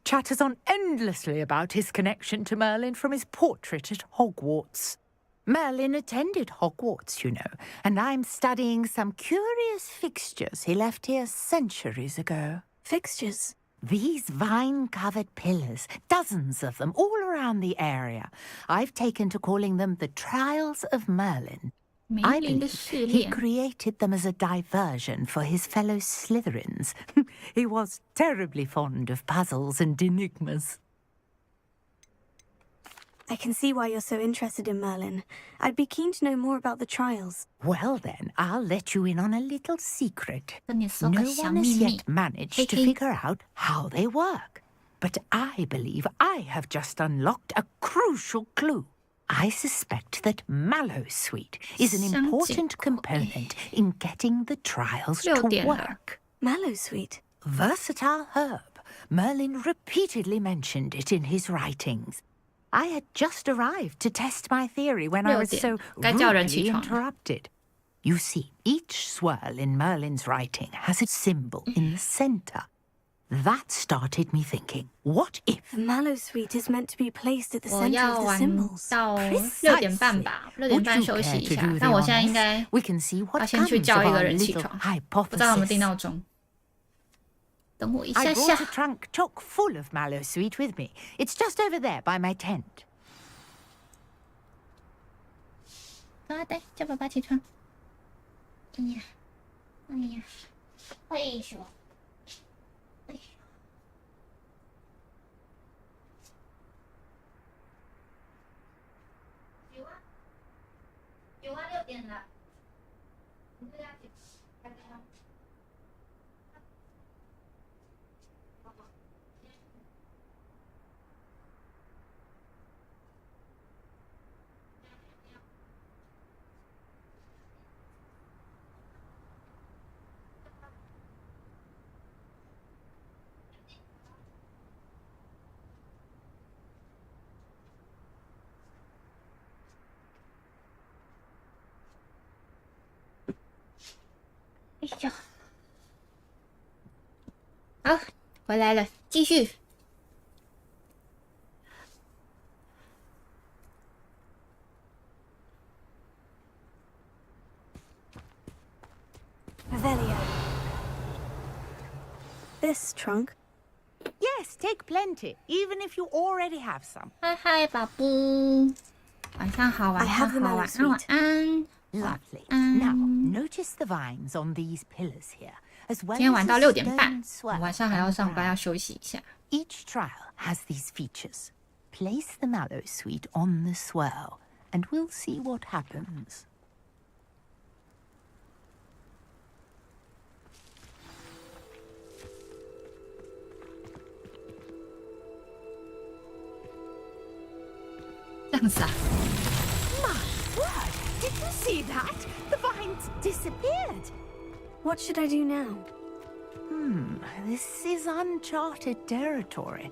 S2: Chatters on endlessly about his connection to Merlin from his portrait at Hogwarts. Merlin attended Hogwarts, you know, and I'm studying some curious fixtures he left here centuries ago.
S3: Fixtures?
S2: These vine-covered pillars, dozens of them, all around the area. I've taken to calling them the Trials of Merlin. I believe he created them as a diversion for his fellow Slytherins. He was terribly fond of puzzles and enigmas.
S3: I can see why you're so interested in Merlin. I'd be keen to know more about the trials.
S2: Well then, I'll let you in on a little secret.
S1: 跟你说
S2: No
S1: 个小
S2: one
S1: 秘
S2: has
S1: 密。
S2: yet managed to
S1: 嘿嘿
S2: figure out how they work. But I believe I have just unlocked a crucial clue. I suspect that Mallowsweet is an important component in getting the trials to
S1: 6点了。
S2: work.
S3: Mallowsweet?
S2: Versatile herb. Merlin repeatedly mentioned it in his writings. I had just arrived to test my theory when I was
S1: 6点
S2: so
S1: 该叫人起
S2: rudely
S1: 床了。
S2: interrupted. You see, each swirl in Merlin's writing has a symbol in the center. That started me thinking, what if...
S3: The mallow sweet is meant to be placed at the
S1: 我
S3: center
S1: 要
S3: of the
S1: 玩
S3: symbols.
S1: 到6点半吧，6点半休息一下。但我现在应该要先去叫一个人起床，不知道有没有定闹钟。等我一下
S2: I
S1: 下。
S2: brought a trunk chock full of mallow sweet with me. It's just over there by my tent.
S1: 对，叫爸爸起床。哎呀，哎呀，哎呦。 有啊，6点了。你这样子，开开吗？哎呦，好，回来了，继续。
S3: Revelia. This trunk?
S2: Yes, take plenty, even if you already have some.
S1: 嗨嗨，宝布，晚上好，晚上好，晚安，晚安。
S2: Lovely. Now, notice the vines on these pillars here, as well
S1: 今天玩到6
S2: as
S1: 点
S2: the
S1: 半，
S2: stone
S1: 我
S2: swirl
S1: 晚上还要
S2: and
S1: 上班，
S2: brown.
S1: 要休息一下。
S2: Each trial has these features. Place the mallow sweet on the swirl, and we'll see what happens.
S1: My
S2: word! Did you see that? The vines disappeared.
S3: What should I do now?
S2: This is uncharted territory.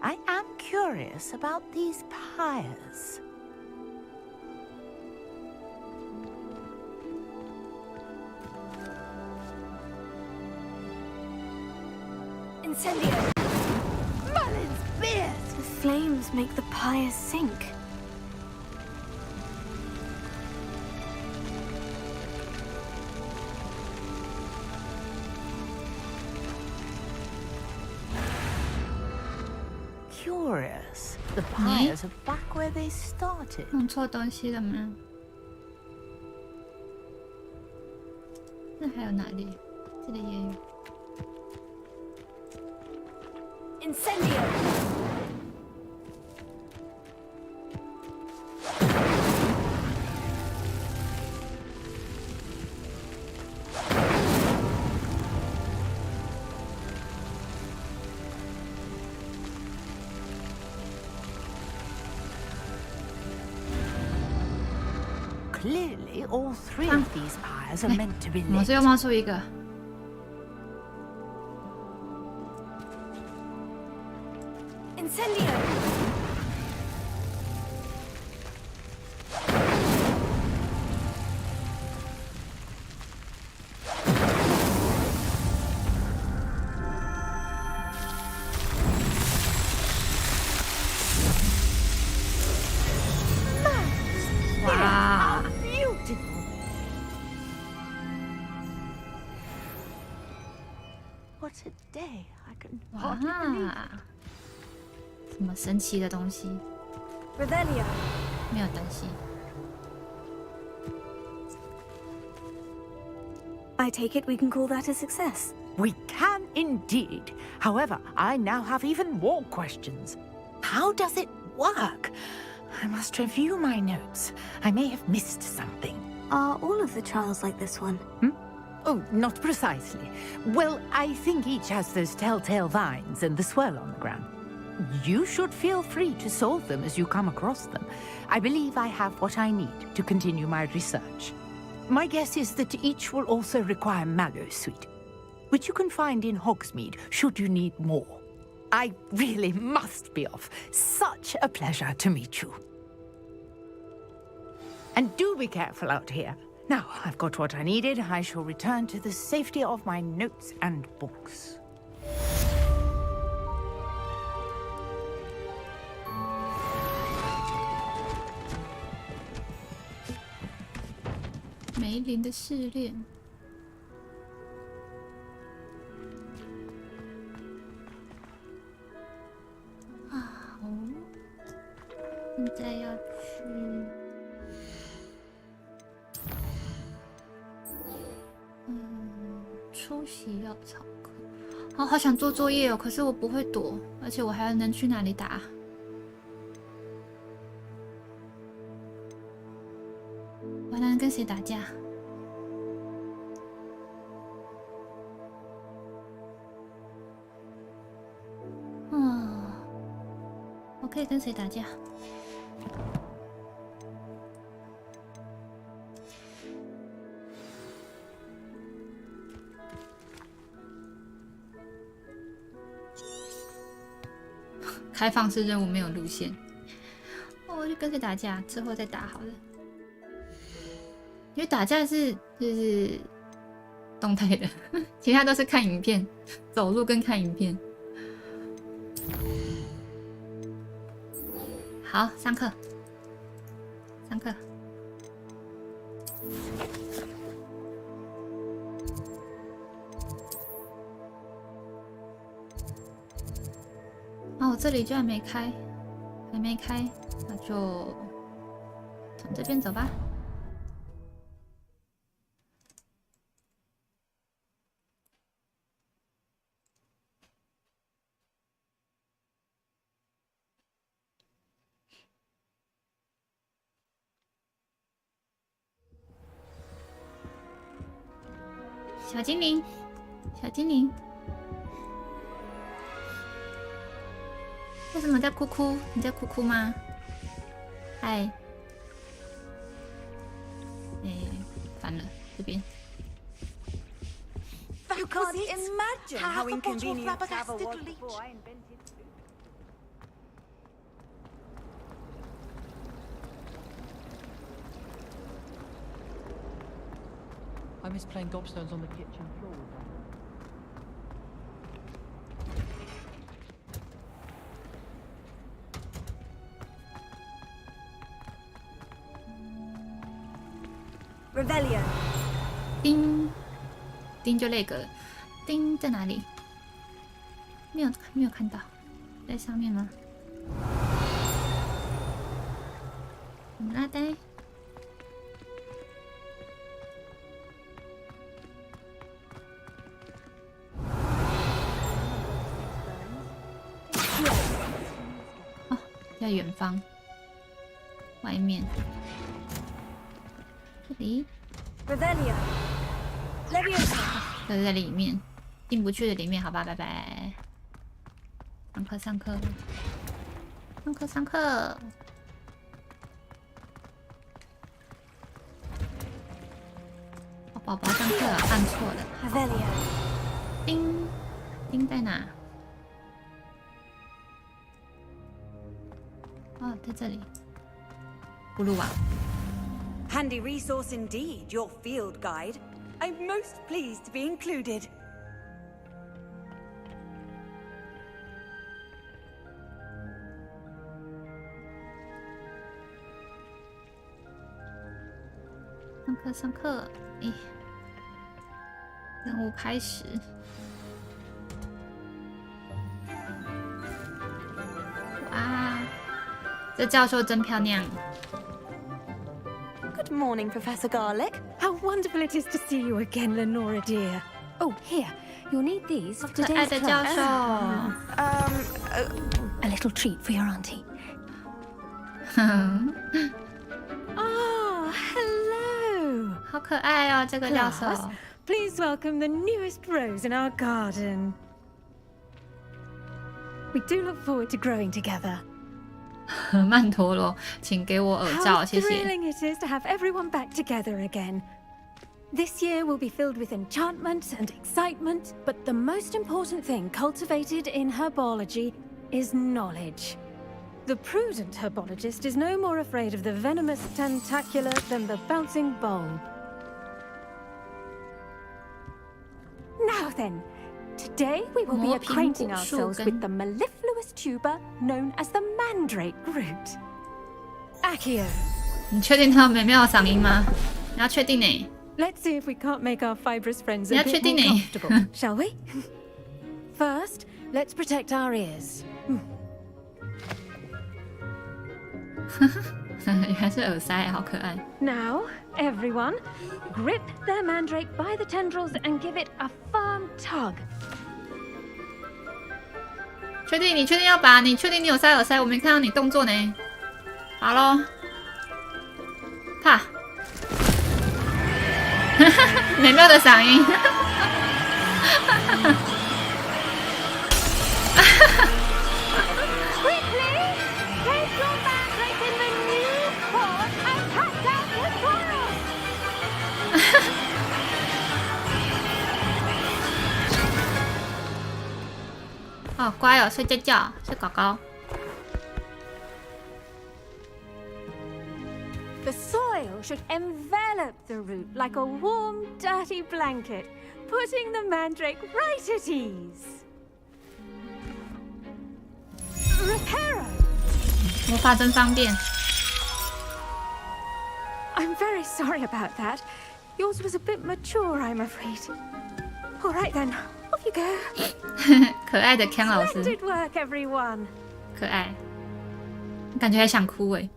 S2: I am curious about these pyres.
S3: Incendio!
S2: Merlin's beard!
S3: The flames make the pyres sink.
S2: Curious. The pyres are back where they started.
S1: 弄错东西了吗？那还有哪里？这里也有。
S3: Incendio!
S2: Clearly, all three of these pyres are meant to be
S1: 我是
S2: lit.
S1: 又冒出一个。
S3: Incendio!
S1: Wow.
S2: Beautiful. What a day! I can hardly believe
S1: 哇，什么神奇的东西？
S3: Revelia!
S1: 没有东西。
S3: I take it we can call that a success.
S2: We can indeed. However, I now have even more questions. How does it work? I must review my notes. I may have missed something.
S3: Are all of the trials like this one?
S2: Oh, not precisely. Well, I think each has those telltale vines and the swirl on the ground. You should feel free to solve them as you come across them. I believe I have what I need to continue my research. My guess is that each will also require mallow sweet, which you can find in Hogsmeade should you need more. I really must be off. Such a pleasure to meet you. And do be careful out here. Now I've got what I needed. I shall return to the safety of my notes and books.
S1: 梅林的试炼。啊，现在要去。出席药草课。哦，好想做作业哦，可是我不会躲，而且我还能去哪里打？我还能跟谁打架？我可以跟谁打架？开放式任务没有路线，我就跟谁打架，之后再打好了。因为打架就是动态的，其他都是看影片，走路跟看影片。好，上课，上课。哦，这里居然没开，还没开，那就从这边走吧。小精灵，小精灵。为什么在哭哭？你在哭哭吗？嗨，烦了，这边。
S20: You can't imagine how inconvenient travel was before I invented.
S15: I miss playing gobstones on the kitchen floor.
S20: Revelio.
S1: 叮，叮就那个了。叮在哪里？没有看到，在上面吗？拉呆。哦，在远方，外面。这里。
S20: Revelio. Leviosa.
S1: 在里面，进不去的里面，好吧，拜拜。上课，上课，上课，上课。宝宝上课按错了。
S20: Revelio.
S1: 叮，叮在哪？哦，在这里。葫芦娃。
S20: Handy resource indeed, your field guide. I'm most pleased to be included.
S1: 上课，任务开始。哇，这教授真漂亮。
S14: Good morning, Professor Garlic.
S9: How wonderful it is to see you again, Lenora dear. Oh, here, you'll need these for today's class. A little treat for your auntie.
S17: Oh, hello.
S1: 好可爱哦，这个教授。
S9: Please welcome the newest rose in our garden. We do look forward to growing together.
S1: 曼陀罗，请给我耳罩，谢谢。
S9: How thrilling it is to have everyone back together again. This year will be filled with enchantment and excitement, but the most important thing cultivated in herbology is knowledge. The prudent herbologist is no more afraid of the venomous tentacula than the bouncing bulb. then, today we will be acquainting ourselves with the mellifluous tuber known as the mandrake root. Accio.
S1: 你确定他有美妙的嗓音吗？你要确定呢。
S9: Let's see if we can't make our fibrous friends
S1: 你
S9: a
S1: 要确
S9: bit
S1: 定
S9: more
S1: 呢。
S9: comfortable, shall we? First, let's protect our ears.
S1: 原来是耳塞，好可爱。
S9: Now, everyone, grip their mandrake by the tendrils and give it a firm tug.
S1: 确定？你确定要拔？你确定你有塞耳塞？我没看到你动作呢。好咯，啪！美妙的嗓音。哦，乖哦，睡觉觉，睡狗狗。
S9: The soil should envelop the root like a warm, dirty blanket, putting the mandrake right at ease. Reparo!
S1: 魔法真方便。
S9: I'm very sorry about that. Yours was a bit mature, I'm afraid. All right then, off you go.
S1: 可爱的 Ken 老师。
S9: Splendid work, everyone.
S1: 可爱，感觉还想哭哎。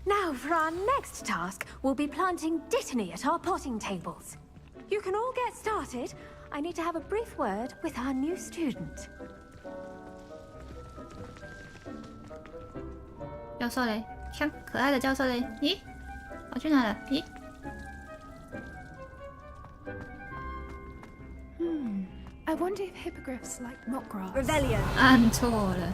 S9: Now for our next task, we'll be planting Dittany at our potting tables. You can all get started. I need to have a brief word with our new student.
S1: 教授嘞，看可爱的教授嘞，咦，跑去哪了？咦？
S11: I wonder if hippogriffs like knotgrass.
S3: Revelio.
S1: 按错了。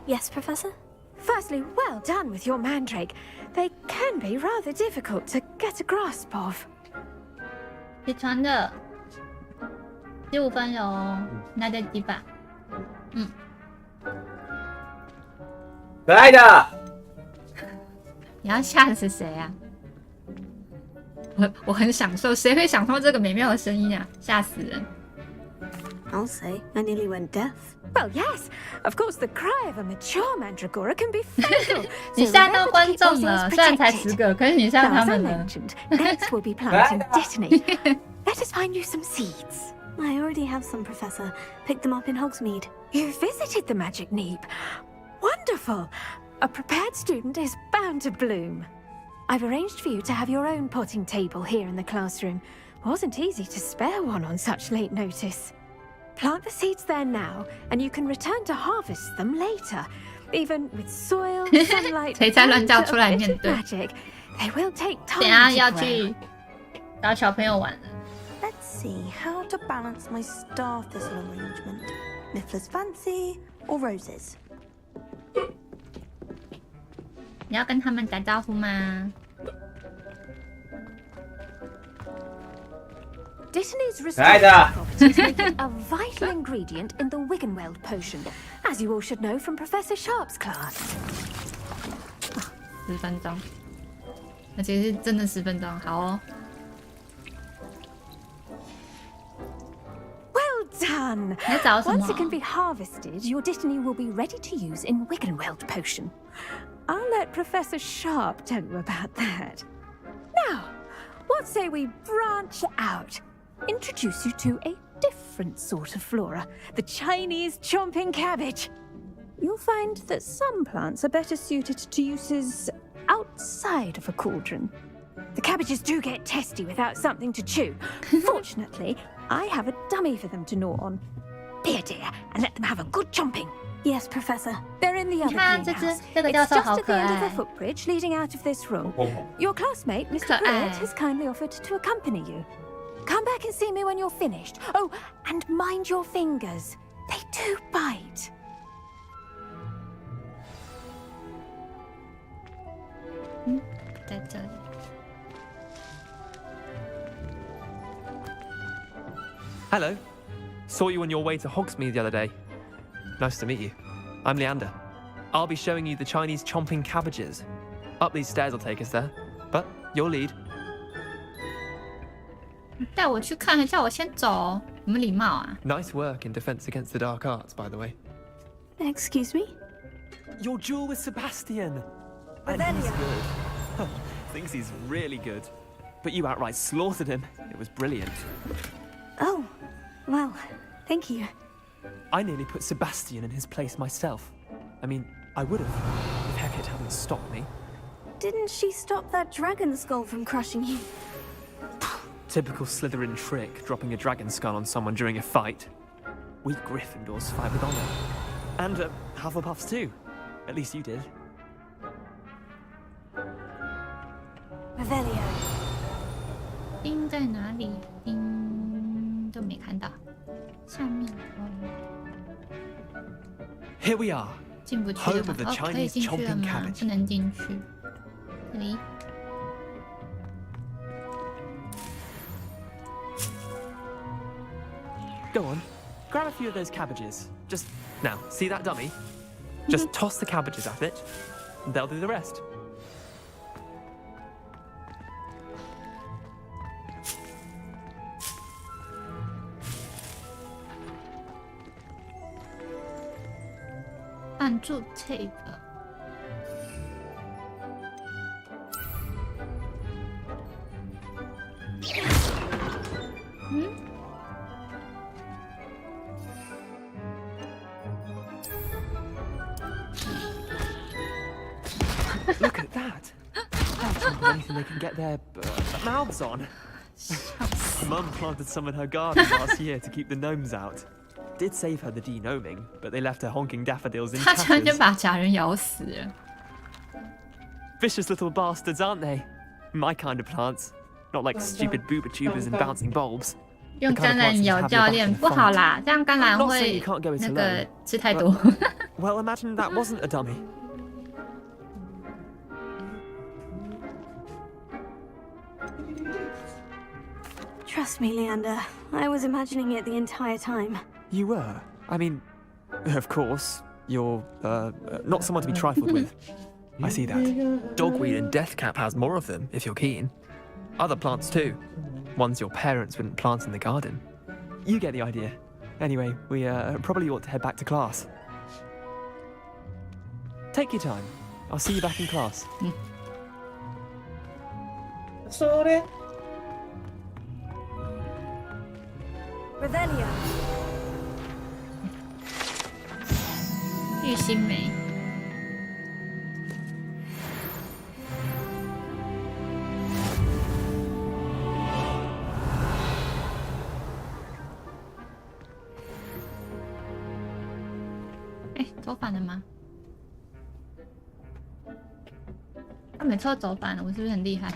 S3: Yes, Professor?
S9: Firstly, well done with your mandrake. They can be rather difficult to get a grasp of.
S1: 起床了，15分哟，来得及吧？嗯。
S13: 可爱的。
S1: 你要吓死谁啊？我很享受，谁会享受这个美妙的声音啊？吓死人！
S3: I'll say, I nearly went deaf.
S9: Well, yes. Of course, the cry of a mature mandragora can be fatal.
S1: 你吓到观众了，虽然才10个，可是你吓他们了。
S9: Next, we'll be planting Dittany. Let us find you some seeds.
S3: I already have some, Professor. Picked them up in Hogsmeade.
S9: You visited the magic neep. Wonderful. A prepared student is bound to bloom. I've arranged for you to have your own potting table here in the classroom. Wasn't easy to spare one on such late notice. Plant the seeds there now, and you can return to harvest them later. Even with soil, sunlight, and a bit of magic, they will take time to grow.
S1: 找小朋友玩了。
S14: Let's see how to balance my star thistle arrangement. Miffler's fancy or roses?
S1: 你要跟他们打招呼吗？
S9: Dittany's restorative properties make it a vital ingredient in the Wiggenweld potion, as you all should know from Professor Sharp's class.
S1: 10分钟，而且是真的10分钟，好哦。
S9: Well done!
S1: 你找什么？
S9: Once it can be harvested, your Dittany will be ready to use in Wiggenweld potion. I'll let Professor Sharp tell you about that. Now, what say we branch out? Introduce you to a different sort of flora, the Chinese chomping cabbage. You'll find that some plants are better suited to uses outside of a cauldron. The cabbages do get testy without something to chew. Fortunately, I have a dummy for them to gnaw on. Be a dear and let them have a good chomping.
S3: Yes, Professor.
S9: They're in the other greenhouse. It's just at the end of the footbridge leading out of this room. Your classmate, Mr. Blurt, has kindly offered to accompany you. Come back and see me when you're finished. Oh, and mind your fingers. They do bite.
S15: Hello. Saw you on your way to Hogsmeade the other day. Nice to meet you. I'm Leander. I'll be showing you the Chinese chomping cabbages. Up these stairs will take us there. But you'll lead.
S1: 带我去看，还叫我先走，有没有礼貌啊
S15: Nice work in defense against the dark arts, by the way.
S3: Excuse me?
S15: Your duel with Sebastian. And he's good. Thinks he's really good. But you outright slaughtered him. It was brilliant.
S3: Oh, well, thank you.
S15: I nearly put Sebastian in his place myself. I mean, I would have, if Hecate hadn't stopped me.
S3: Didn't she stop that dragon skull from crushing you?
S15: Typical Slytherin trick, dropping a dragon skull on someone during a fight. We Gryffindors fight with honor. And Hufflepuffs too. At least you did.
S3: Revelio.
S1: 钉在哪里？钉都没看到。下面
S15: Here we are.
S1: 进不去
S15: Home
S1: 了
S15: of the
S1: 吗？可以
S15: Chinese
S1: 进去了
S15: chomping
S1: 吗？
S15: cabbage.
S1: 不能进去。这里。
S15: Go on, grab a few of those cabbages. Just now, see that dummy? Just toss the cabbages at it, and they'll do the rest.
S1: 按住 tape。Look
S15: at that! Anything they can get their mouths on. Mum planted some in her garden last year to keep the gnomes out. Did save her the denoming, but they left her honking daffodils in
S1: 他居然就
S15: tatters.
S1: 把假人咬死了。
S15: Vicious little bastards, aren't they? My kind of plants. Not like stupid booba tubers and bouncing bulbs.
S1: 用橄榄咬教练不好啦，这样橄榄会那个吃太多。
S15: Well, imagine that wasn't a dummy.
S3: Trust me, Leander. I was imagining it the entire time.
S15: You were? I mean, of course, you're not someone to be trifled with. I see that. Dogweed and deathcap has more of them, if you're keen. Other plants too. Ones your parents wouldn't plant in the garden. You get the idea. Anyway, we probably ought to head back to class. Take your time. I'll see you back in class.
S7: Sorry.
S3: Revelio.
S1: 玉心梅。哎，走反了吗？他每次都走反了，我是不是很厉害？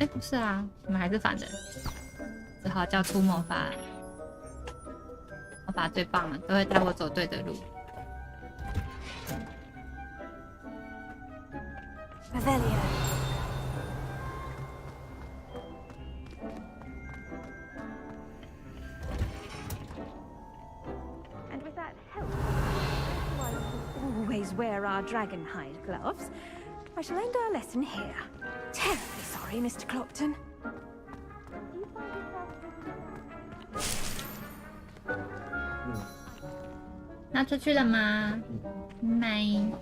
S1: 哎，不是啊，我们还是反的。 只好叫出魔法，魔法最棒了，都会带我走对的路。
S3: Revelio.
S9: And with that help, while we always wear our dragon hide gloves, I shall end our lesson here. Terribly sorry, Mr. Clopton.
S1: 拿出去了吗？没。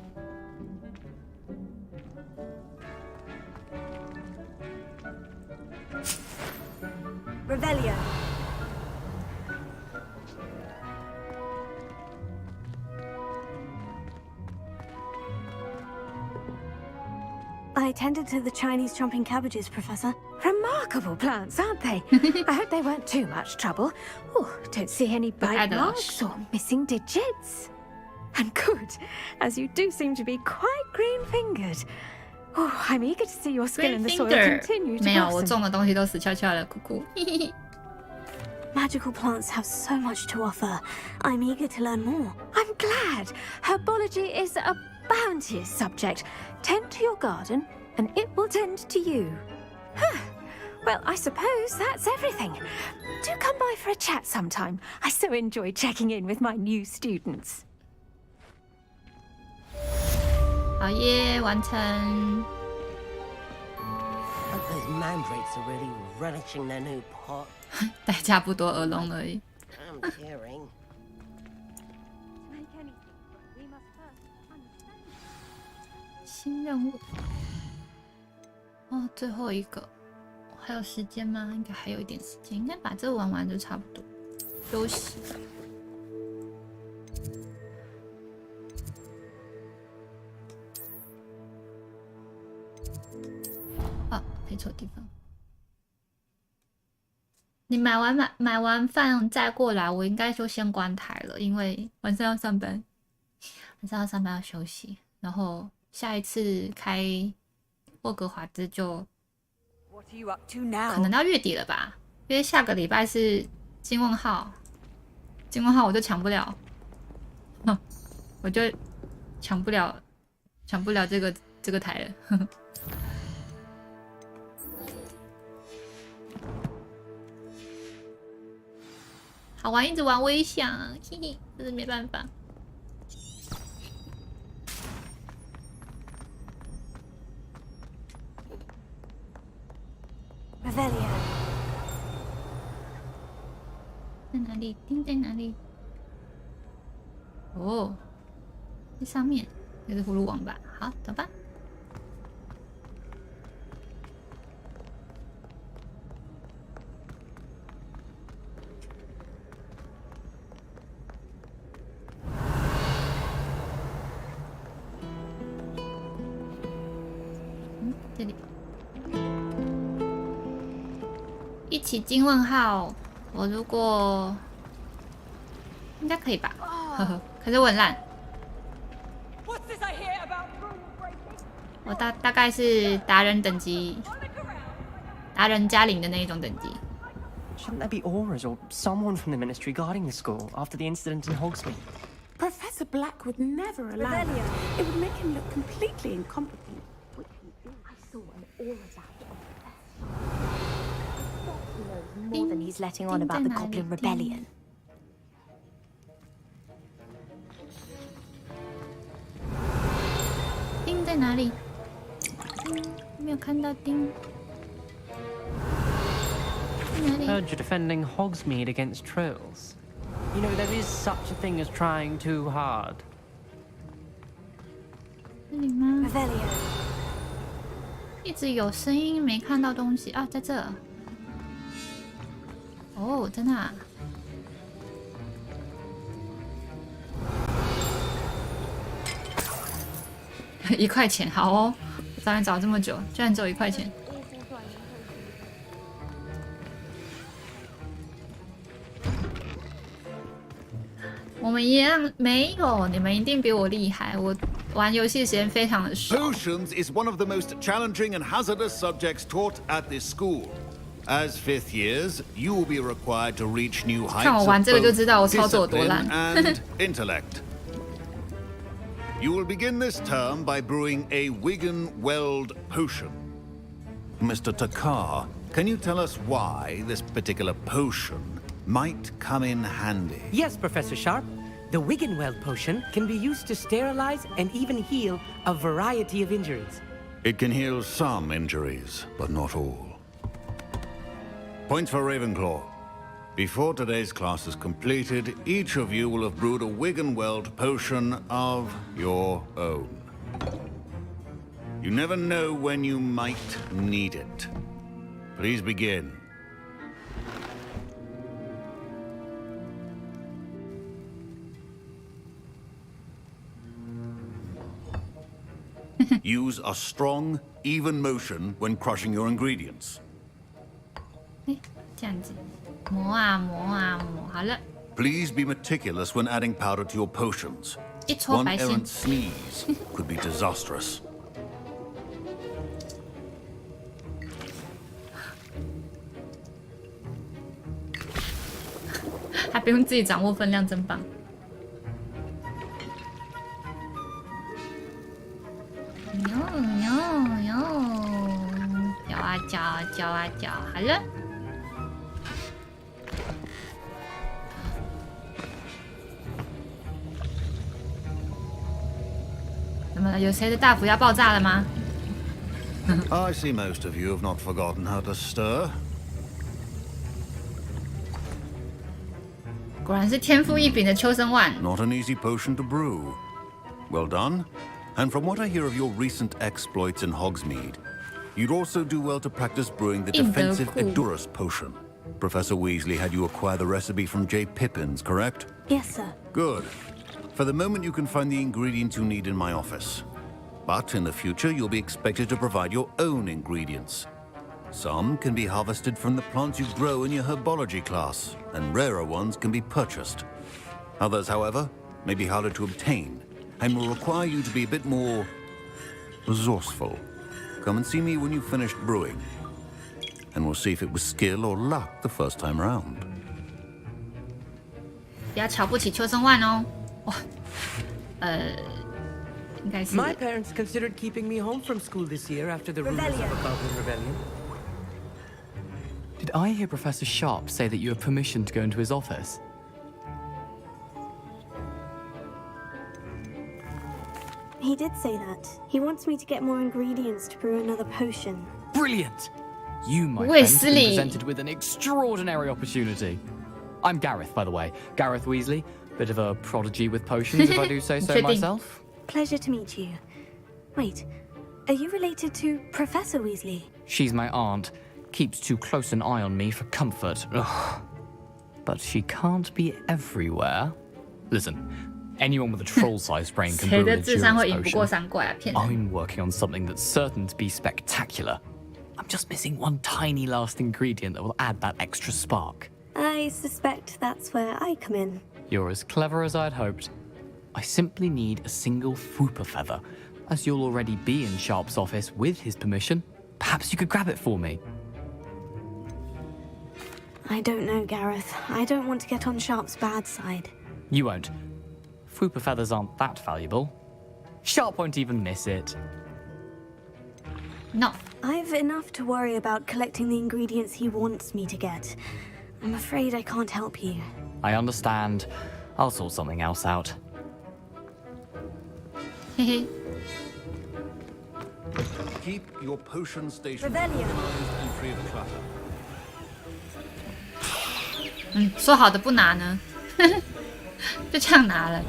S3: Revelio. I attended to the Chinese chomping cabbages, Professor.
S9: Remarkable plants, aren't they? I hope they weren't too much trouble. Oh, don't see any bite marks or missing digits. And good, as you do seem to be quite green-fingered. Oh, I'm eager to see your skill in the soil continue to
S1: 没有，我
S9: blossom.
S1: 种的东西都死翘翘的，酷酷。
S3: Magical plants have so much to offer. I'm eager to learn more.
S9: I'm glad. Herbology is a bounteous subject. Tend to your garden, and it will tend to you. Well, I suppose that's everything. Do come by for a chat sometime. I so enjoy checking in with my new students.
S1: 好耶，完成。
S7: Those mandrakes are really relishing their new pot.
S1: 代价不多，耳聋而已。
S7: I'm tearing.
S1: 新任务。哦，最后一个，还有时间吗？应该还有一点时间，应该把这个玩完就差不多。休息。啊，配错地方。你买完饭再过来，我应该就先关台了，因为晚上要上班，要休息。然后下一次开霍格华兹就可能到月底了吧，因为下个礼拜是金问号，我就抢不了，我就抢不了这个台了。好玩，一直玩微想，嘿嘿，真是没办法。在哪里？钉在哪里？哦，在上面，这是葫芦网吧？好，走吧。这里一起金问号，我如果应该可以吧？呵呵，可是我很烂。我大概是达人等级，达人加0的那一种等级。
S6: Shouldn't there be auras or someone from the ministry guarding the school after the incident in Hogsmeade?
S19: Professor Black would never allow that. It would make him look completely incompetent.
S14: More than he's letting on about the Goblin Rebellion.
S1: 钉在哪里？没有看到钉。
S6: Heard you're defending Hogsmeade against trolls. You know, there is such a thing as trying too hard.
S1: 这里吗？一直有声音，没看到东西啊，在这。哦，真的啊。1块钱，好哦。找你找这么久，居然只有1块钱。 我们一样没有，你们一定比我厉害。我玩游戏时间非常的少。
S12: Potions is one of the most challenging and hazardous subjects taught at this school. As 5th years, you will be required to reach new heights of both discipline and intellect. You will begin this term by brewing a Wigan-Weld potion. Mr. Takar, can you tell us why this particular potion might come in handy?
S7: Yes, Professor Sharp. The Wiggenweld potion can be used to sterilize and even heal a variety of injuries.
S12: It can heal some injuries, but not all. Points for Ravenclaw. Before today's class is completed, each of you will have brewed a Wiggenweld potion of your own. You never know when you might need it. Please begin. Use a strong, even motion when crushing your ingredients.
S1: 这样子，磨啊磨啊磨，好了。
S12: Please be meticulous when adding powder to your potions.
S1: 一撮
S12: One
S1: 白线。
S12: errant sneeze could be disastrous.
S1: 还不用自己掌握分量，真棒。搅啊搅，搅啊搅，好了。怎么了？有谁的大斧要爆炸了吗？
S12: I see most of you have not forgotten how to stir.
S1: 果然是天赋异禀的秋生万。
S12: Not an easy potion to brew. Well done. And from what I hear of your recent exploits in Hogsmeade, you'd also do well to practice brewing the defensive Edurus potion. Professor Weasley had you acquire the recipe from J. Pippin's, correct?
S3: Yes, sir.
S12: Good. For the moment, you can find the ingredients you need in my office. But in the future, you'll be expected to provide your own ingredients. Some can be harvested from the plants you grow in your herbology class, and rarer ones can be purchased. Others, however, may be harder to obtain, and will require you to be a bit more resourceful. Come and see me when you've finished brewing, and we'll see if it was skill or luck the first time round.
S1: 不要瞧不起秋生万哦。哇，应该是。
S7: My parents considered keeping me home from school this year after the rumors of a Goblin rebellion.
S4: Did I hear Professor Sharp say that you have permission to go into his office?
S3: He did say that. He wants me to get more ingredients to brew another potion.
S4: Brilliant! You, my friend, have been presented with an extraordinary opportunity. I'm Gareth, by the way. Gareth Weasley. Bit of a prodigy with potions, if I do say so myself.
S3: Pleasure to meet you. Wait, are you related to Professor Weasley?
S4: She's my aunt. Keeps too close an eye on me for comfort. Ugh. But she can't be everywhere. Listen, anyone with a troll-sized brain can brew an endurance potion. I'm working on something that's certain to be spectacular. I'm just missing one tiny last ingredient that will add that extra spark.
S3: I suspect that's where I come in.
S4: You're as clever as I'd hoped. I simply need a single Fwooper feather. As you'll already be in Sharp's office with his permission, perhaps you could grab it for me.
S3: I don't know, Gareth. I don't want to get on Sharp's bad side.
S4: You won't. Fwooper feathers aren't that valuable. Sharp won't even miss it.
S1: No.
S3: I've enough to worry about collecting the ingredients he wants me to get. I'm afraid I can't help you.
S4: I understand. I'll sort something else out.
S12: Keep your potion station organized and free of clutter.
S1: 说好的不拿呢，就这样拿了。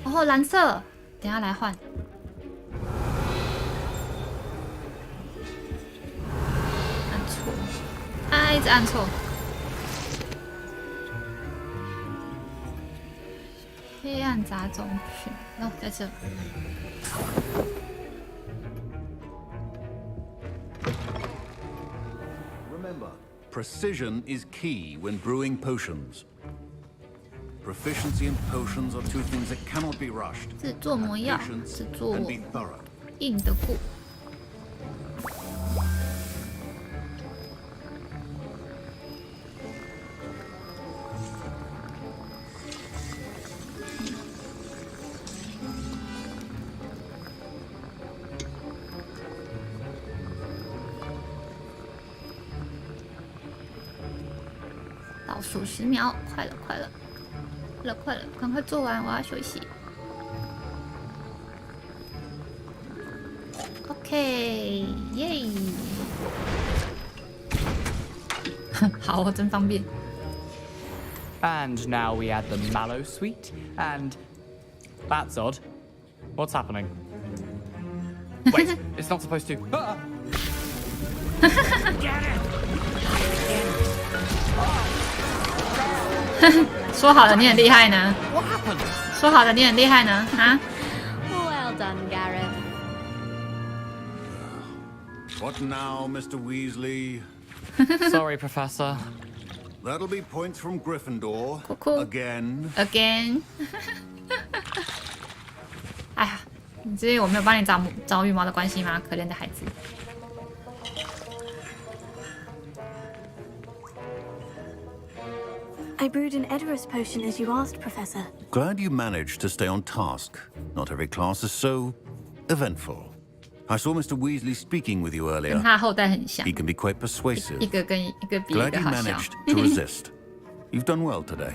S1: 哦，蓝色，等一下来换。按错，啊，一直按错。黑暗杂种选，哦，在这。
S12: Remember, precision is key when brewing potions. Proficiency in potions are two things that cannot be rushed.
S1: 制作魔药，制作
S12: And be thorough.
S1: 硬的固。倒数10秒，快了，快了，快了，赶快做完，我要休息。OK， 耶！好，真方便。
S4: And now we add the mallow sweet, and that's odd. What's happening? Wait, it's not supposed to. Ah! Get it!
S1: 说好了你很厉害呢。说好了你很厉害呢，啊
S17: Well done, Gareth.
S12: What now, Mr. Weasley?
S4: Sorry, Professor.
S12: That'll be points from Gryffindor. Again.
S1: Again. 哎呀，你至于我没有帮你找羽毛的关系吗？可怜的孩子。
S3: I brewed an Edurus potion as you asked, Professor.
S12: Glad you managed to stay on task. Not every class is so eventful. I saw Mr. Weasley speaking with you earlier.
S1: 跟他后代很像。
S12: He can be quite persuasive.
S1: 一个跟一个比一个
S12: Glad you
S1: 好笑。
S12: managed to resist. You've done well today.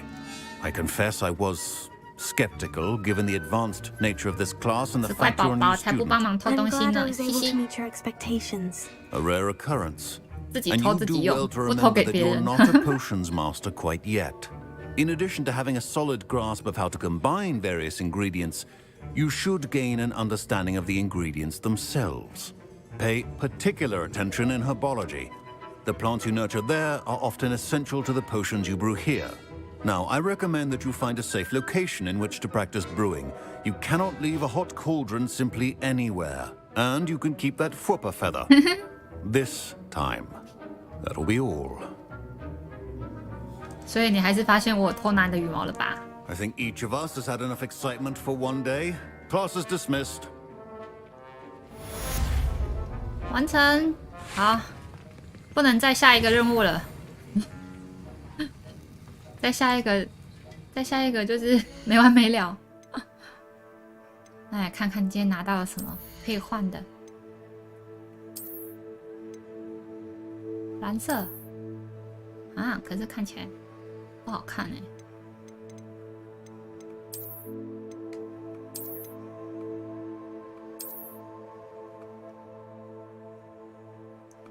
S12: I confess I was skeptical given the advanced nature of this class and the fact you're a new student.
S3: I'm glad I was able to meet your expectations.
S12: A rare occurrence.
S1: 自己
S12: And
S1: 偷
S12: you
S1: 自己
S12: do
S1: 用，
S12: well to
S1: 不偷
S12: remember
S1: 给
S12: that
S1: 别
S12: you're
S1: 人。
S12: not a potions master quite yet. In addition to having a solid grasp of how to combine various ingredients, you should gain an understanding of the ingredients themselves. Pay particular attention in herbology. The plants you nurture there are often essential to the potions you brew here. Now, I recommend that you find a safe location in which to practice brewing. You cannot leave a hot cauldron simply anywhere. And you can keep that Fwooper feather. This time. That'll be all.
S1: 所以你还是发现我偷拿你的羽毛了吧？
S12: I think each of us has had enough excitement for one day. Class is dismissed.
S1: 完成，好，不能再下一个任务了。再下一个就是没完没了。那来看看今天拿到了什么可以换的。蓝色啊，可是看起来不好看哎。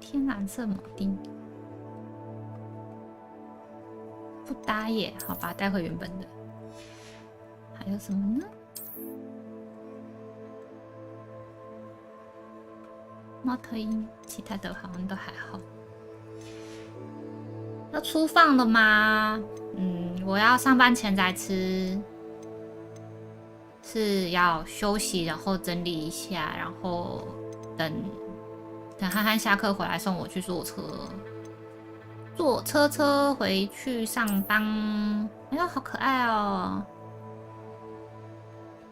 S1: 天蓝色铆钉不搭耶，好吧，带回原本的。还有什么呢？猫头鹰，其他的好像都还好。要出放了吗？我要上班前再吃，是要休息，然后整理一下，然后等憨憨下课回来送我去坐车，坐车回去上班。哎呦，好可爱哦，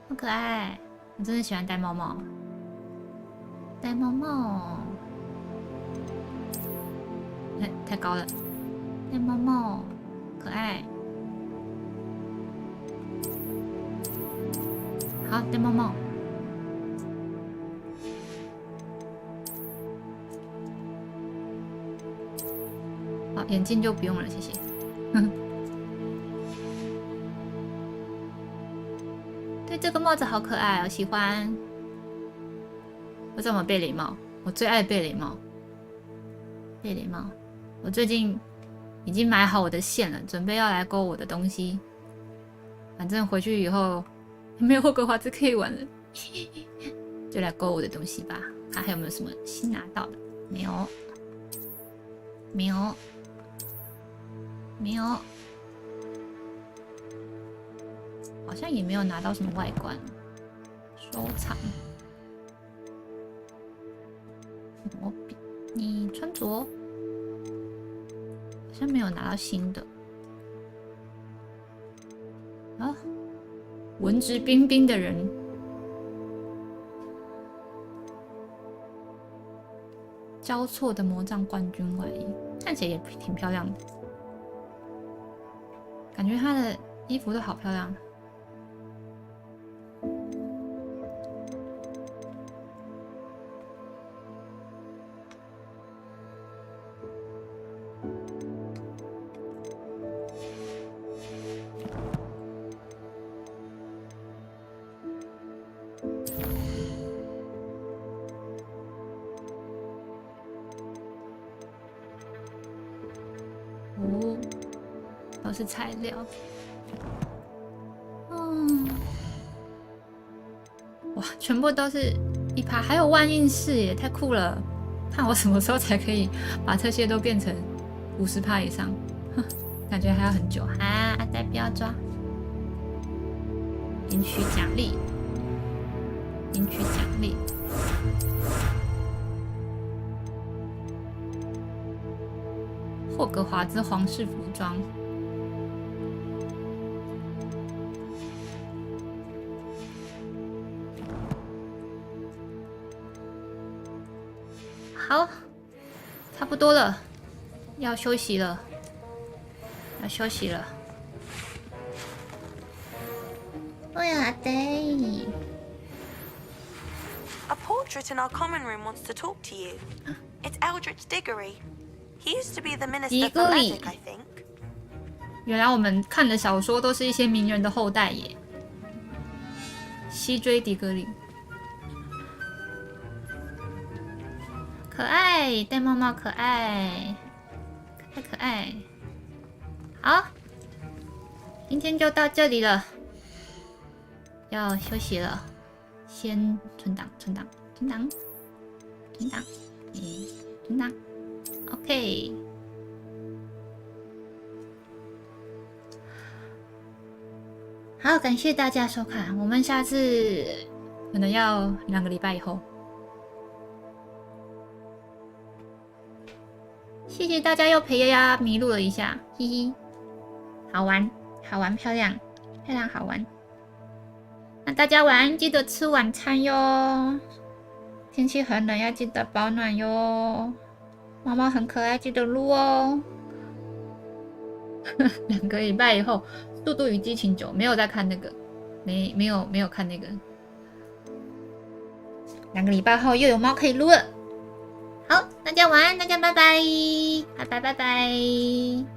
S1: 好可爱！我真的喜欢戴帽帽，戴帽帽，太高了，戴帽帽，可爱。好，戴帽帽。好，眼镜就不用了，谢谢。对，这个帽子好可爱，我喜欢。我怎么贝雷帽？我最爱贝雷帽。贝雷帽，我最近已经买好我的线了，准备要来勾我的东西。反正回去以后没有霍格华兹可以玩了，就来勾我的东西吧。看还有没有什么新拿到的？没有，没有。没有，好像也没有拿到什么外观。收藏，毛笔，你穿着好像没有拿到新的。啊，文质彬彬的人，交错的魔杖冠军外衣，看起来也挺漂亮的。感觉他的衣服都好漂亮。哦。都是材料，哇，全部都是一趴，还有万应室耶，太酷了！看我什么时候才可以把这些都变成50%以上，感觉还要很久啊！阿呆不要抓，领取奖励，领取奖励。霍格华兹皇室服装。好，差不多了，要休息了，要休息了。哎呀，对。
S14: A portrait in our common room wants to talk to you. It's Eldritch Diggory. He used to be the Minister for Magic, I think.
S1: 原来我们看的小说都是一些名人的后代耶。西追迪格林，可爱，戴帽帽可爱，太可爱。好，今天就到这里了，要休息了，先存档，存档，存档，存档，存档 ，OK。好，感谢大家收看，我们下次可能要2个礼拜以后。谢谢大家又陪丫丫迷路了一下，嘿嘿，好玩，好玩，漂亮，漂亮，好玩。那大家晚安，记得吃晚餐哟。天气很冷，要记得保暖哟。猫猫很可爱，记得撸哦。2个礼拜以后，《速度与激情9》没有在看那个，没有看那个。2个礼拜后又有猫可以撸了。好，大家晚安，大家拜拜，拜拜拜拜。